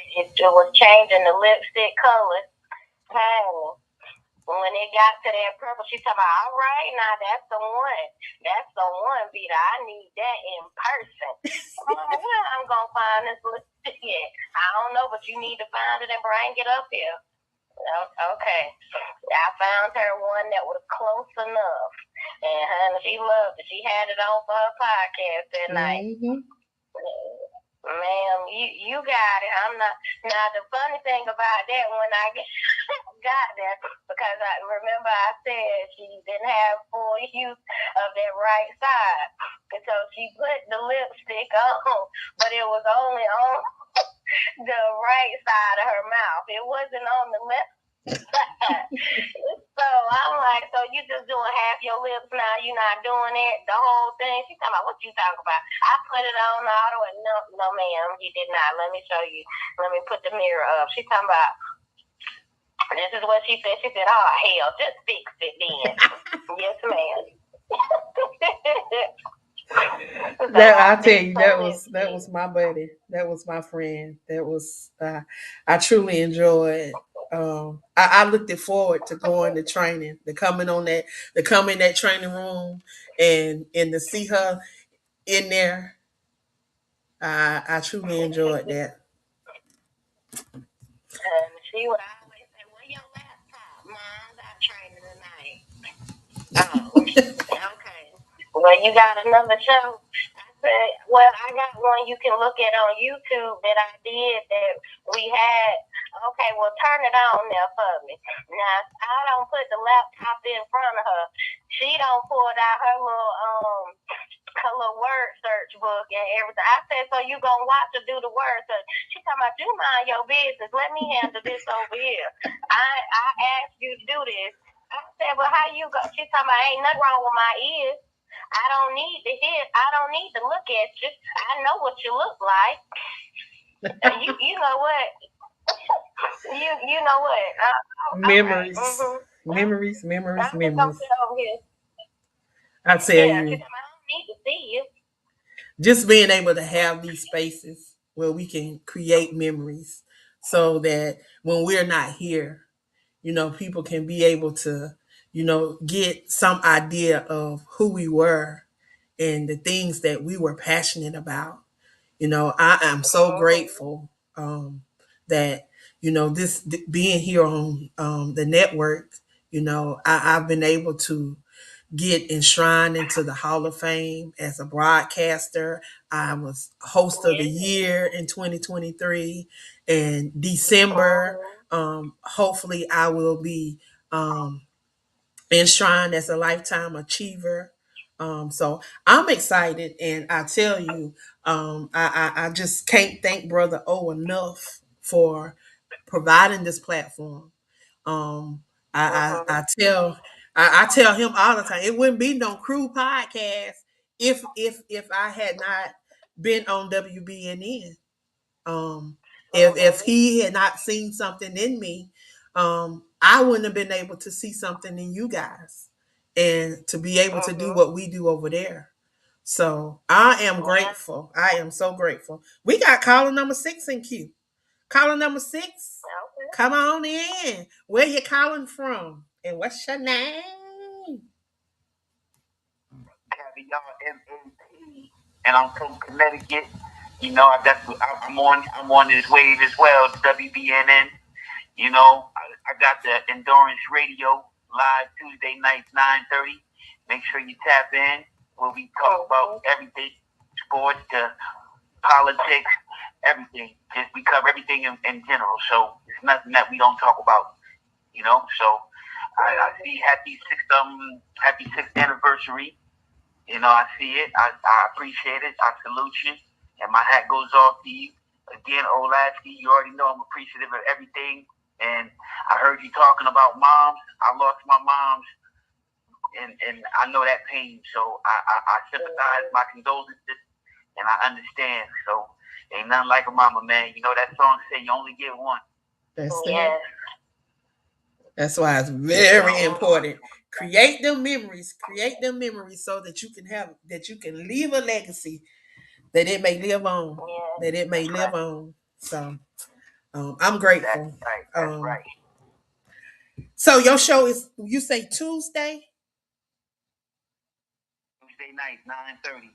It was changing the lipstick color. Honey, when it got to that purple, she talking about, all right, now that's the one. That's the one, Vita. I need that in person. Where I'm gonna find this lipstick at? I don't know, but you need to find it and bring it up here. Okay. I found her one that was close enough. And honey, she loved it. She had it on for her podcast that night. Ma'am, you got it. I'm not. Now, the funny thing about that, when I got there, because I remember I said she didn't have full use of that right side. And so she put the lipstick on, but it was only on the right side of her mouth. It wasn't on the left. So I'm like, so you just doing half your lips now? You not doing it the whole thing? She talking about, what you talking about? I put it on all the way. No, ma'am, you did not. Let me show you. Let me put the mirror up. She talking about. This is what she said. She said, oh hell, just fix it then. Yes, ma'am. I tell you, that was my buddy. That was my friend. That was I truly enjoyed. I looked forward to going to training, to come in that training room, and to see her in there. I truly enjoyed that. She would always say, "Where your laptop, Mom? I training tonight." Oh, okay. Well, you got another show? I said, well, I got one you can look at on YouTube that I did that we had. Okay, well, turn it on there for me. Now, I don't put the laptop in front of her. She don't pull out her little word search book and everything. I said, so you gonna watch her do the word search? She talking about, you mind your business. Let me handle this over here. I asked you to do this. I said, well, how you go? She talking about, ain't nothing wrong with my ears. I don't need to hear. I don't need to look at you. I know what you look like. You know what? You know what? Memories. Memories. I tell you. I don't need to see you. Just being able to have these spaces where we can create memories so that when we're not here, people can be able to, get some idea of who we were and the things that we were passionate about. I am so grateful that, being here on the network, I've been able to get enshrined into the Hall of Fame as a broadcaster. I was host of the year in 2023. And December, hopefully I will be enshrined as a lifetime achiever. So I'm excited, and I tell you, I just can't thank Brother O enough for providing this platform. Um, I tell him all the time, it wouldn't be no crew podcast if I had not been on WBNN. If he had not seen something in me, I wouldn't have been able to see something in you guys and to be able to do what we do over there. So I am grateful. I am so grateful. We got caller number 6 in queue. Caller number 6, come on in. Where you calling from? And what's your name? Having y'all MNT, and I'm from Connecticut. I'm on this wave as well, WBNN. I got the Endurance Radio live Tuesday nights 9:30. Make sure you tap in where we talk about everything, sports to politics, everything. Just we cover everything in general. So it's nothing that we don't talk about, you know. So I see happy sixth anniversary. You know, I see it. I appreciate it. I salute you, and my hat goes off to you. Again, Olasky, you already know I'm appreciative of everything. And I heard you talking about moms. I lost my moms, and I know that pain. So I sympathize, my condolences, and I understand. So ain't nothing like a mama, man. You know that song say you only get one. That's Yes. That's why it's very important. Create them memories. Create them memories so that you can leave a legacy that it may live on. Yes. That it may live on. So I'm grateful. That's right. So your show is, you say Tuesday? Tuesday night, 9:30,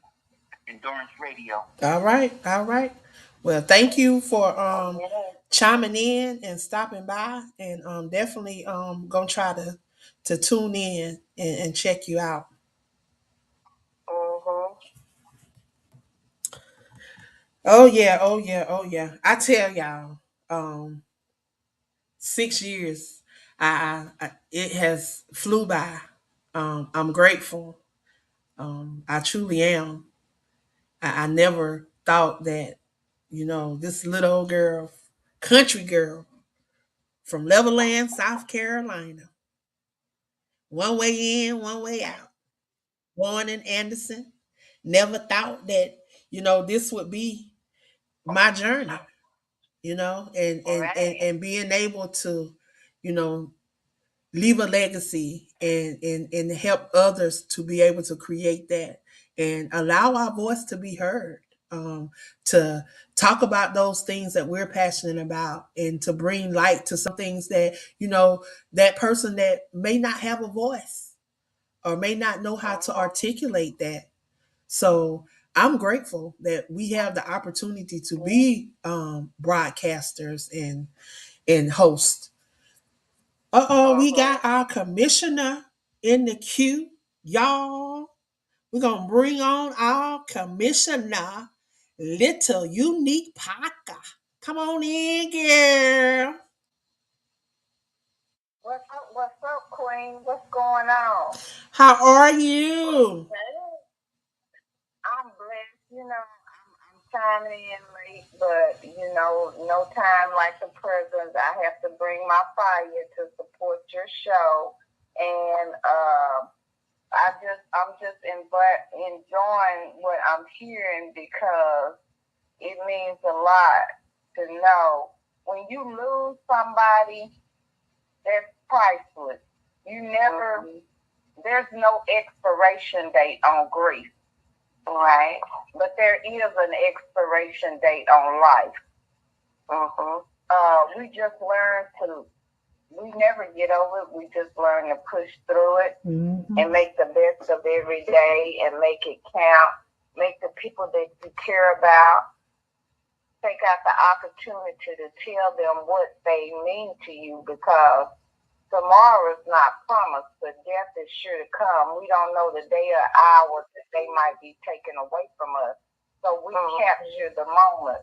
Endurance Radio. All right, all right. Well, thank you for Yes. chiming in and stopping by, and definitely gonna try to tune in and check you out. Mm-hmm. Oh yeah, oh yeah, oh yeah. I tell y'all, 6 years, I it has flew by. I'm grateful. I truly am. I never thought that, this little old girl, country girl from Levelland, South Carolina, one way in, one way out, born in Anderson, never thought that, this would be my journey, and being able to, you know, leave a legacy and help others to be able to create that and allow our voice to be heard, to talk about those things that we're passionate about and to bring light to some things that, that person that may not have a voice or may not know how to articulate that. So I'm grateful that we have the opportunity to be broadcasters and hosts. We got our commissioner in the queue, y'all. We're gonna bring on our commissioner, Little Unique Parker. Come on in, girl. What's up, Queen? What's going on? How are you? I'm blessed. I'm chiming in late, but no time like the present. I have to bring my fire to support your show, and I'm just enjoying what I'm hearing because it means a lot to know when you lose somebody that's priceless. You never, there's no expiration date on grief, right? But there is an expiration date on life. We just learn to, we never get over it. We just learn to push through it and make the best of every day and make it count. Make the people that you care about take out the opportunity to tell them what they mean to you because tomorrow is not promised, but death is sure to come. We don't know the day or hour that they might be taken away from us. So we capture the moment.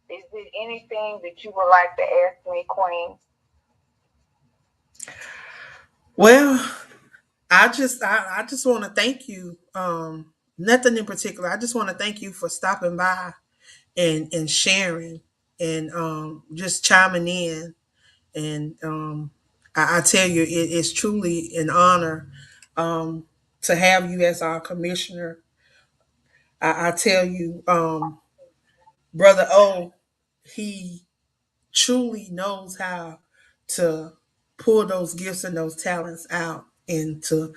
Is there anything that you would like to ask me, Queen? Well, I just want to thank you. Nothing in particular. I just want to thank you for stopping by and sharing and just chiming in. And I tell you, it is truly an honor to have you as our commissioner. I tell you, Brother O, he truly knows how to pull those gifts and those talents out and to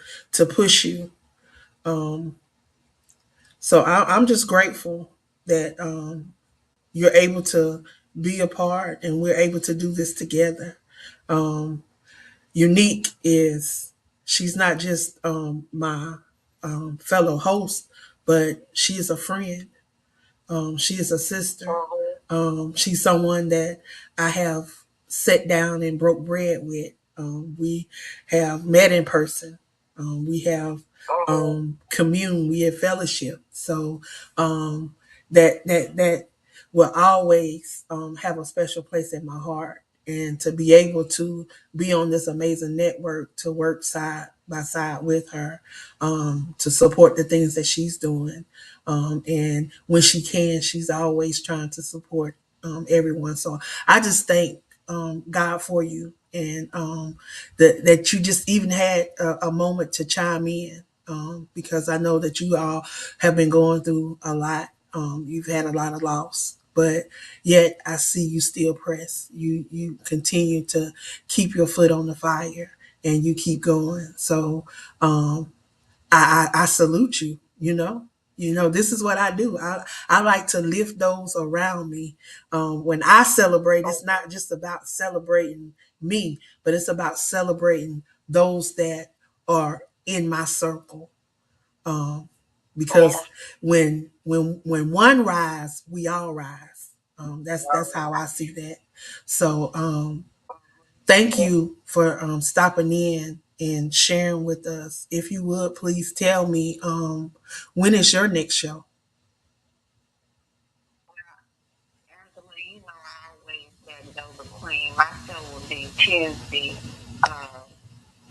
push you. Um, so I'm just grateful that you're able to be a part and we're able to do this together. Um, Unique is, she's not just my fellow host, but she is a friend. She is a sister. She's someone that I have sat down and broke bread with. We have met in person. We have commune. We have fellowship. So that will always have a special place in my heart. And to be able to be on this amazing network, to work side by side with her, to support the things that she's doing. And when she can, she's always trying to support everyone. So I just thank God for you, and that you just even had a moment to chime in, because I know that you all have been going through a lot. You've had a lot of loss, but yet I see you still press. You continue to keep your foot on the fire, and you keep going. So I salute you. This is what I do. I like to lift those around me. When I celebrate, it's not just about celebrating me, but it's about celebrating those that are in my circle. Because when one rise, we all rise. That's how I see that. So thank you for stopping in and sharing with us. If you would please tell me, when is your next show? Angela, I always said though the queen, my show will be Tuesday,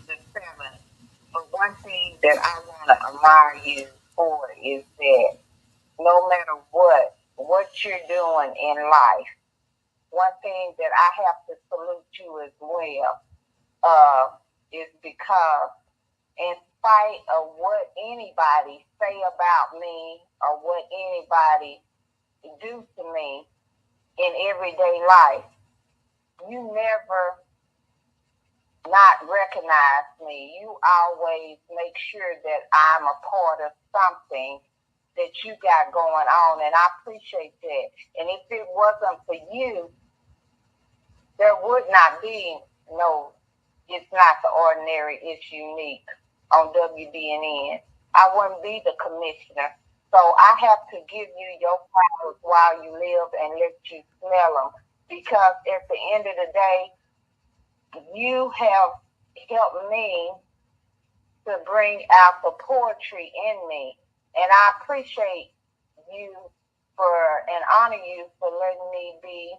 the 7th. But one thing that I want to admire you for is that no matter what you're doing in life, one thing that I have to salute you as well, is because in spite of what anybody say about me or what anybody do to me in everyday life, you never not recognize me. You always make sure that I'm a part of something that you got going on, and I appreciate that. And if it wasn't for you, there would not be no It's Not the Ordinary, It's Unique on WBNN. I wouldn't be the commissioner. So I have to give you your flowers while you live and let you smell them, because at the end of the day, you have helped me to bring out the poetry in me. And I appreciate you and honor you for letting me be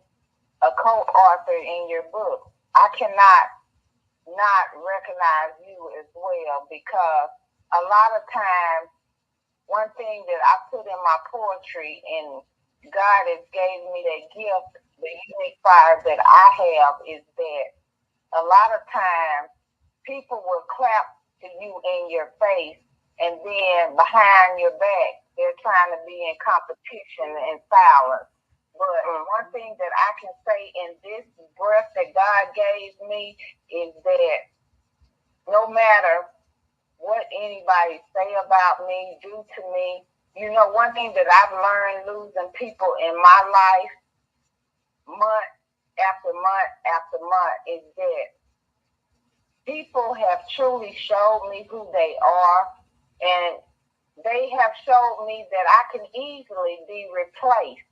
a co-author in your book. I cannot not recognize you as well, because a lot of times, one thing that I put in my poetry, and God has gave me that gift, the unique fire that I have, is that a lot of times people will clap to you in your face, and then behind your back, they're trying to be in competition and silence. But one thing that I can say in this breath that God gave me is that no matter what anybody say about me, do to me, one thing that I've learned losing people in my life, month after month after month, is that people have truly showed me who they are, and they have showed me that I can easily be replaced.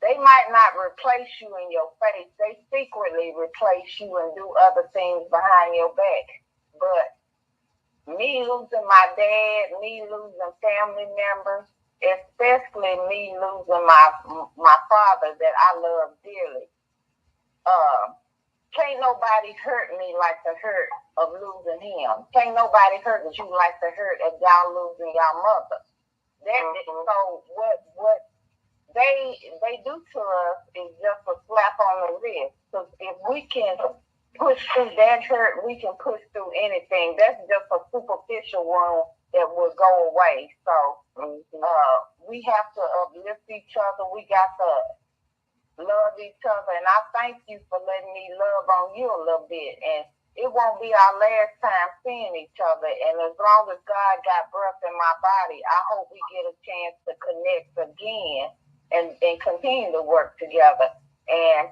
They might not replace you in your face. They secretly replace you and do other things behind your back. But me losing my dad, me losing family members, especially me losing my father that I love dearly, can't nobody hurt me like the hurt of losing him. Can't nobody hurt you like the hurt of y'all losing y'all mother. So what they do to us is just a slap on the wrist. So if we can push through that hurt, we can push through anything. That's just a superficial wound that will go away. So we have to uplift each other. We got to love each other, and I thank you for letting me love on you a little bit. And it won't be our last time seeing each other. And as long as God got breath in my body, I hope we get a chance to connect again and continue to work together. And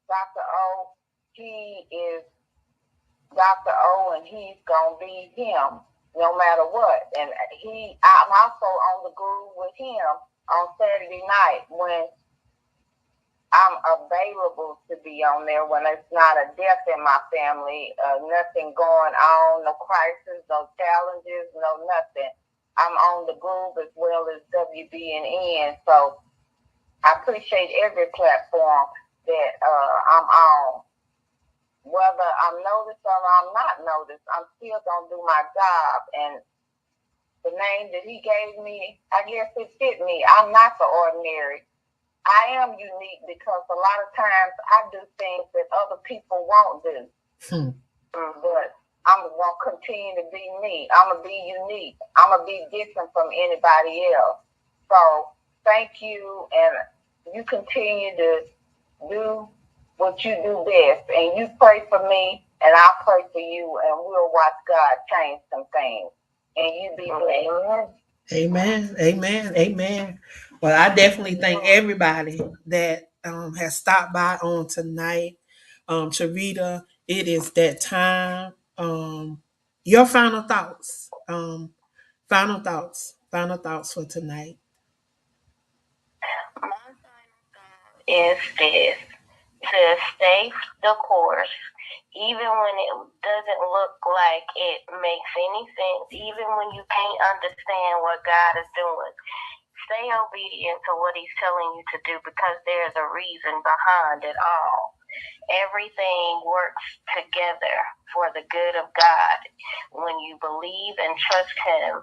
Dr. O, he is Dr. O, and he's gonna be him no matter what. And I'm also on the groove with him on Saturday night when I'm available to be on there when it's not a death in my family, nothing going on, no crisis, no challenges, no nothing. I'm on the Groove as well as WBNN, so I appreciate every platform that I'm on. Whether I'm noticed or I'm not noticed, I'm still gonna do my job. And the name that he gave me, I guess it fit me. I'm not the ordinary. I am unique because a lot of times I do things that other people won't do. But I'm going to continue to be me. I'm going to be unique. I'm going to be different from anybody else. So thank you. And you continue to do what you do best. And you pray for me and I'll pray for you. And we'll watch God change some things. And you be blessed. Amen. Amen. Amen. Well, I definitely thank everybody that has stopped by on tonight. Charita, it is that time. Your final thoughts. Final thoughts for tonight. My final thought is this: to stay the course, even when it doesn't look like it makes any sense, even when you can't understand what God is doing. Stay obedient to what He's telling you to do because there's a reason behind it all. Everything works together for the good of God when you believe and trust Him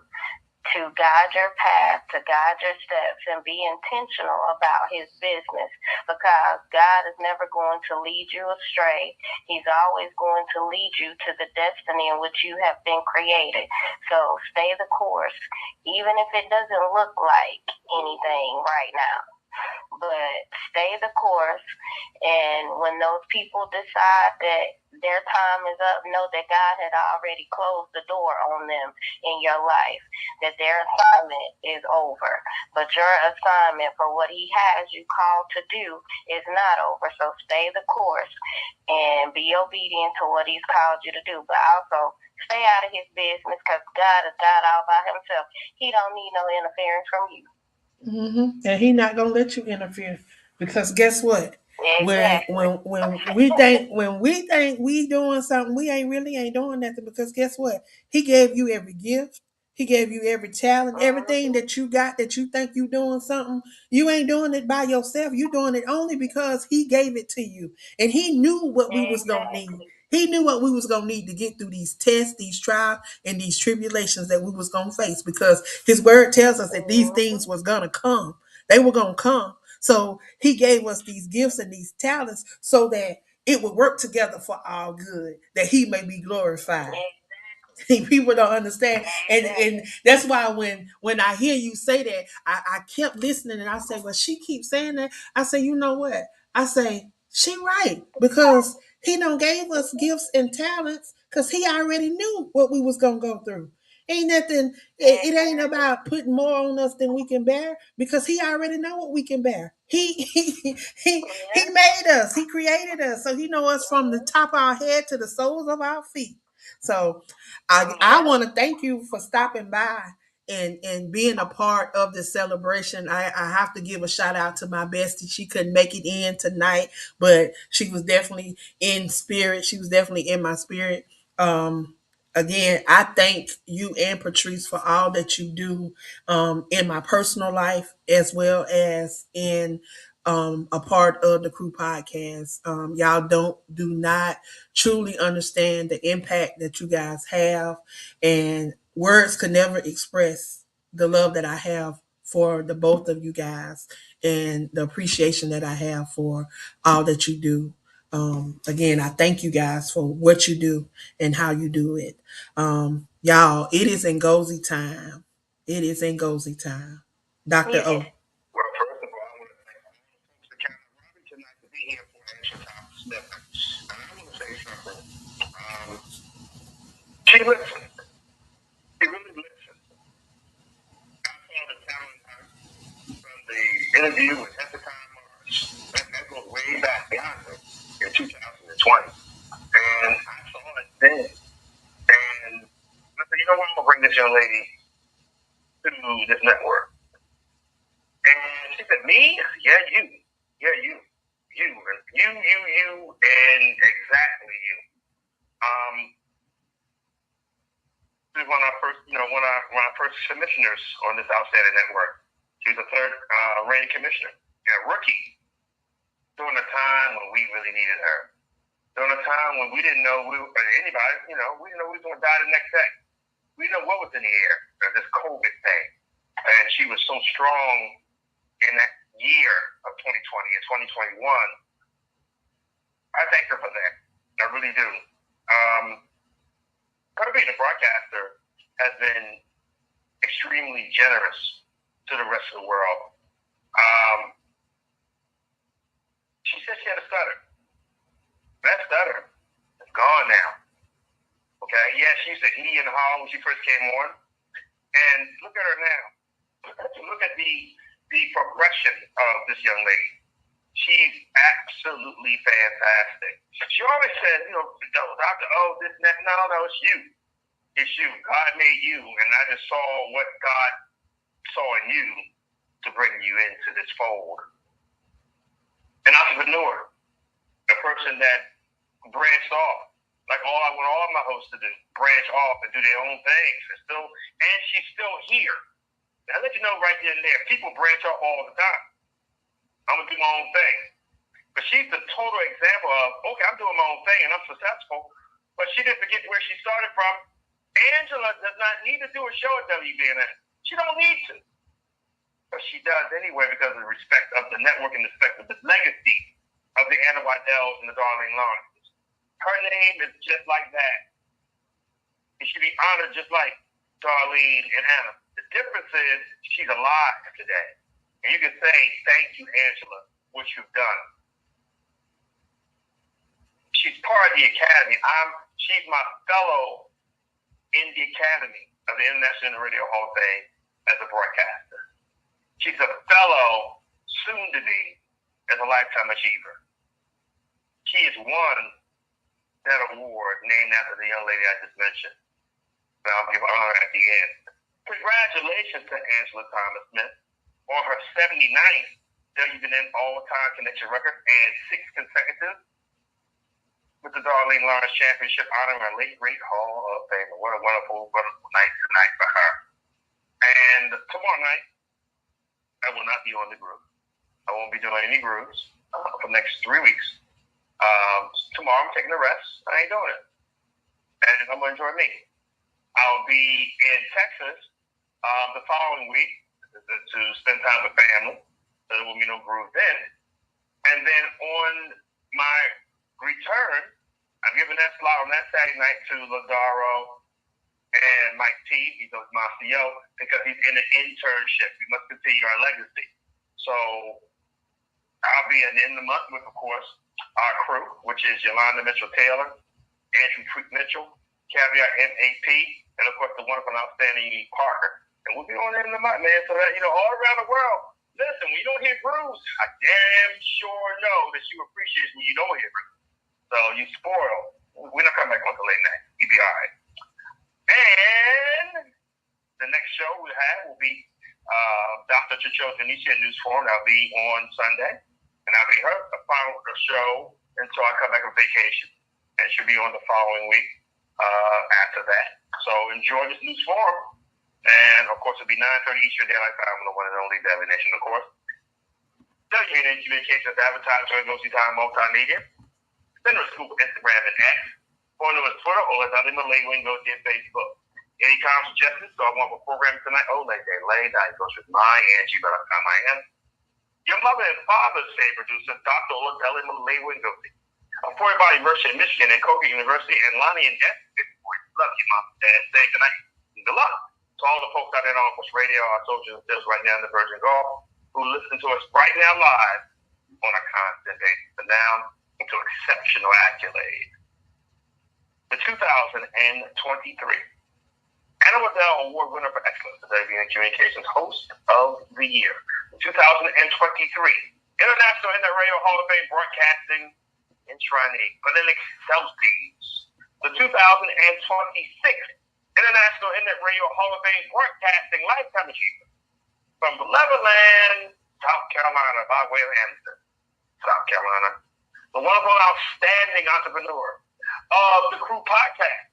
to guide your path, to guide your steps, and be intentional about His business because God is never going to lead you astray. He's always going to lead you to the destiny in which you have been created. So stay the course, even if it doesn't look like anything right now. But stay the course, and when those people decide that their time is up, know that God had already closed the door on them in your life, that their assignment is over. But your assignment for what He has you called to do is not over. So stay the course and be obedient to what He's called you to do. But also stay out of His business because God is God all by Himself. He don't need no interference from you. And He not gonna let you interfere because guess what? Exactly. When we think we doing something, we ain't doing nothing because guess what? He gave you every gift. He gave you every talent, everything that you got that you think you doing something. You ain't doing it by yourself. You doing it only because He gave it to you, and He knew what we was gonna need. He knew what we was gonna need to get through these tests, these trials, and these tribulations that we was gonna face because His Word tells us that these things was gonna come. They were gonna come. So He gave us these gifts and these talents so that it would work together for our good, that He may be glorified. People don't understand, and that's why when I hear you say that, I kept listening, and I say, well, she keeps saying that. I say, you know what? I say she right because He don't gave us gifts and talents because He already knew what we was gonna go through. Ain't nothing. It ain't about putting more on us than we can bear because He already know what we can bear. He made us. He created us, so He know us from the top of our head to the soles of our feet. So I want to thank you for stopping by and being a part of the celebration. I have to give a shout out to my bestie. She couldn't make it in tonight, but she was definitely in spirit. She was definitely in my spirit. Again, I thank you and Patrice for all that you do in my personal life as well as in a part of the Crew podcast. Y'all do not truly understand the impact that you guys have, and words could never express the love that I have for the both of you guys and the appreciation that I have for all that you do. Again, I thank you guys for what you do and how you do it. Y'all, it is Ngozi time. It is Ngozi time. Dr. O. Well, first of all, I want to thank the Captain Robin tonight to be here for Extra Time Step. And I want to say something. She listened. She really listened. I saw the talent from the interview with Hezekiah Morris. That goes way back beyond in 2020. And I saw it then. And I said, you know what, I'm going to bring this young lady to this network. And she said, me? Yeah, you. Yeah, you. you, and exactly you. This is one of our first, one of our first commissioners on this outstanding network. She was a third reigning commissioner, and a rookie during a time when we really needed her. During a time when we didn't know anybody, we didn't know we was going to die the next day. We didn't know what was in the air, this COVID thing. And she was so strong in that year of 2020 and 2021. I thank her for that. I really do. Her being a broadcaster has been extremely generous to the rest of the world. She said she had a stutter. That stutter is gone now. Okay? Yeah, she used to he and haw when she first came on. And look at her now. Look at the progression of this young lady. She's absolutely fantastic. She always said, Dr. O, this and that. No, it's you. It's you. God made you, and I just saw what God saw in you to bring you into this fold. An entrepreneur, a person that branched off, like I want all my hosts to do, branch off and do their own things. And she's still here. Now, I'll let you know right then and there, people branch off all the time. I'm going to do my own thing. But she's the total example of, okay, I'm doing my own thing and I'm successful, but she didn't forget where she started from. Angela does not need to do a show at WBNN. She don't need to. But she does anyway because of the respect of the network and the respect of the legacy of the Anna Weidells and the Darlene Lawrences. Her name is just like that. It should be honored just like Darlene and Anna. The difference is she's alive today. And you can say, thank you, Angela, what you've done. She's part of the Academy. She's my fellow in the Academy of the International Radio Hall of Fame as a broadcaster. She's a fellow, soon to be, as a Lifetime Achiever. She has won that award named after the young lady I just mentioned. And I'll give honor at the end. Congratulations to Angela Thomas Smith on her 79th WBN All-Time Connection record and 6 consecutive with the Darlene Lawrence Championship honoring her late great Hall of Fame. What a wonderful, wonderful night tonight for her. And tomorrow night, I will not be on the group. I won't be doing any groups for the next 3 weeks. Tomorrow I'm taking a rest. I ain't doing it. And I'm going to enjoy me. I'll be in Texas the following week to spend time with family. So there will be no group then. And then on my return, I'm giving that slot on that Saturday night to Ladaro and Mike T. He's my CEO because he's in an internship. We must continue our legacy. So I'll be in the month with, of course, our crew, which is Yolanda Mitchell-Taylor, Andrew Creek Mitchell, Caveat MAP, and of course the wonderful, outstanding Parker. And we'll be on in the month, man, so that, all around the world. Listen, when you don't hear grooves, I damn sure know that you appreciate when you don't hear grooves. So you spoil. We're not coming back on the late night. You'll be all right. And the next show we'll have will be Dr. Chicho Tanisha News Forum. That'll be on Sunday. And that'll be her final show until I come back on vacation. And she'll be on the following week after that. So enjoy this news forum. And of course, it'll be 9:30 Eastern Daylight Time on the one and only Beverly Nation, of course. WNN Communications Advertising Agency Time Multimedia. Send us a scoop Instagram and X. Follow us Twitter or let Dr. Malay Wingo on Facebook. Any comments, suggestions? So I want for program tonight. Lay, goes with my Angie, but I am. Your mother and father's favorite producer, Dr. Olabelli Malay Wingo. For everybody University of Michigan and Koga University and Lonnie and Jess. Love you, Mom and Dad. Say good night. Good luck to all the folks out there on Push Radio, our soldiers and just right now in the Virgin Gulf, who listen to us right now live on a constant basis. And now into exceptional accolade. The 2023 Anna Waddell Award winner for excellence, the WBN Communications Host of the Year. The 2023 International Internet Radio Hall of Fame Broadcasting enshrinee for the Excelsiors. The 2026 International Internet Radio Hall of Fame Broadcasting Lifetime Achiever from Cleveland, South Carolina, by way of Anderson. South Carolina, the wonderful, outstanding entrepreneur of the Crew Podcast,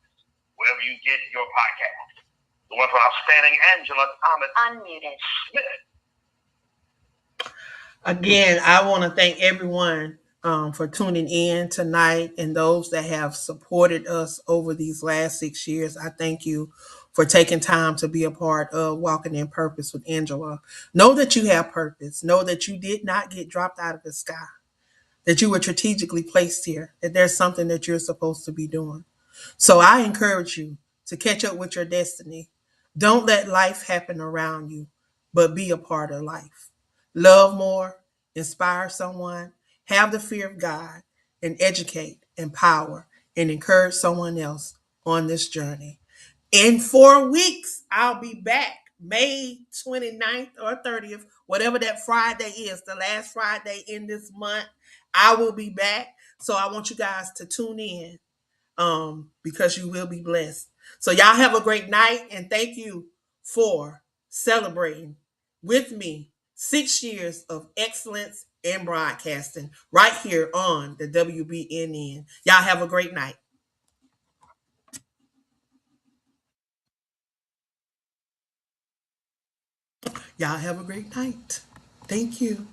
wherever you get your podcast, the wonderful, outstanding Angela Thomas Unmuted. Smith. Again, I want to thank everyone for tuning in tonight and those that have supported us over these last 6 years. I thank you for taking time to be a part of Walking in Purpose with Angela. Know that you have purpose. Know that you did not get dropped out of the sky, that you were strategically placed here, that there's something that you're supposed to be doing. So I encourage you to catch up with your destiny. Don't let life happen around you, but be a part of life. Love more, inspire someone, have the fear of God, and educate, empower, and encourage someone else on this journey. In 4 weeks, I'll be back. May 29th or 30th, whatever that Friday is, the last Friday in this month, I will be back. So I want you guys to tune in because you will be blessed. So y'all have a great night and thank you for celebrating with me 6 years of excellence in broadcasting right here on the WBNN. Y'all have a great night. Y'all have a great night. Thank you.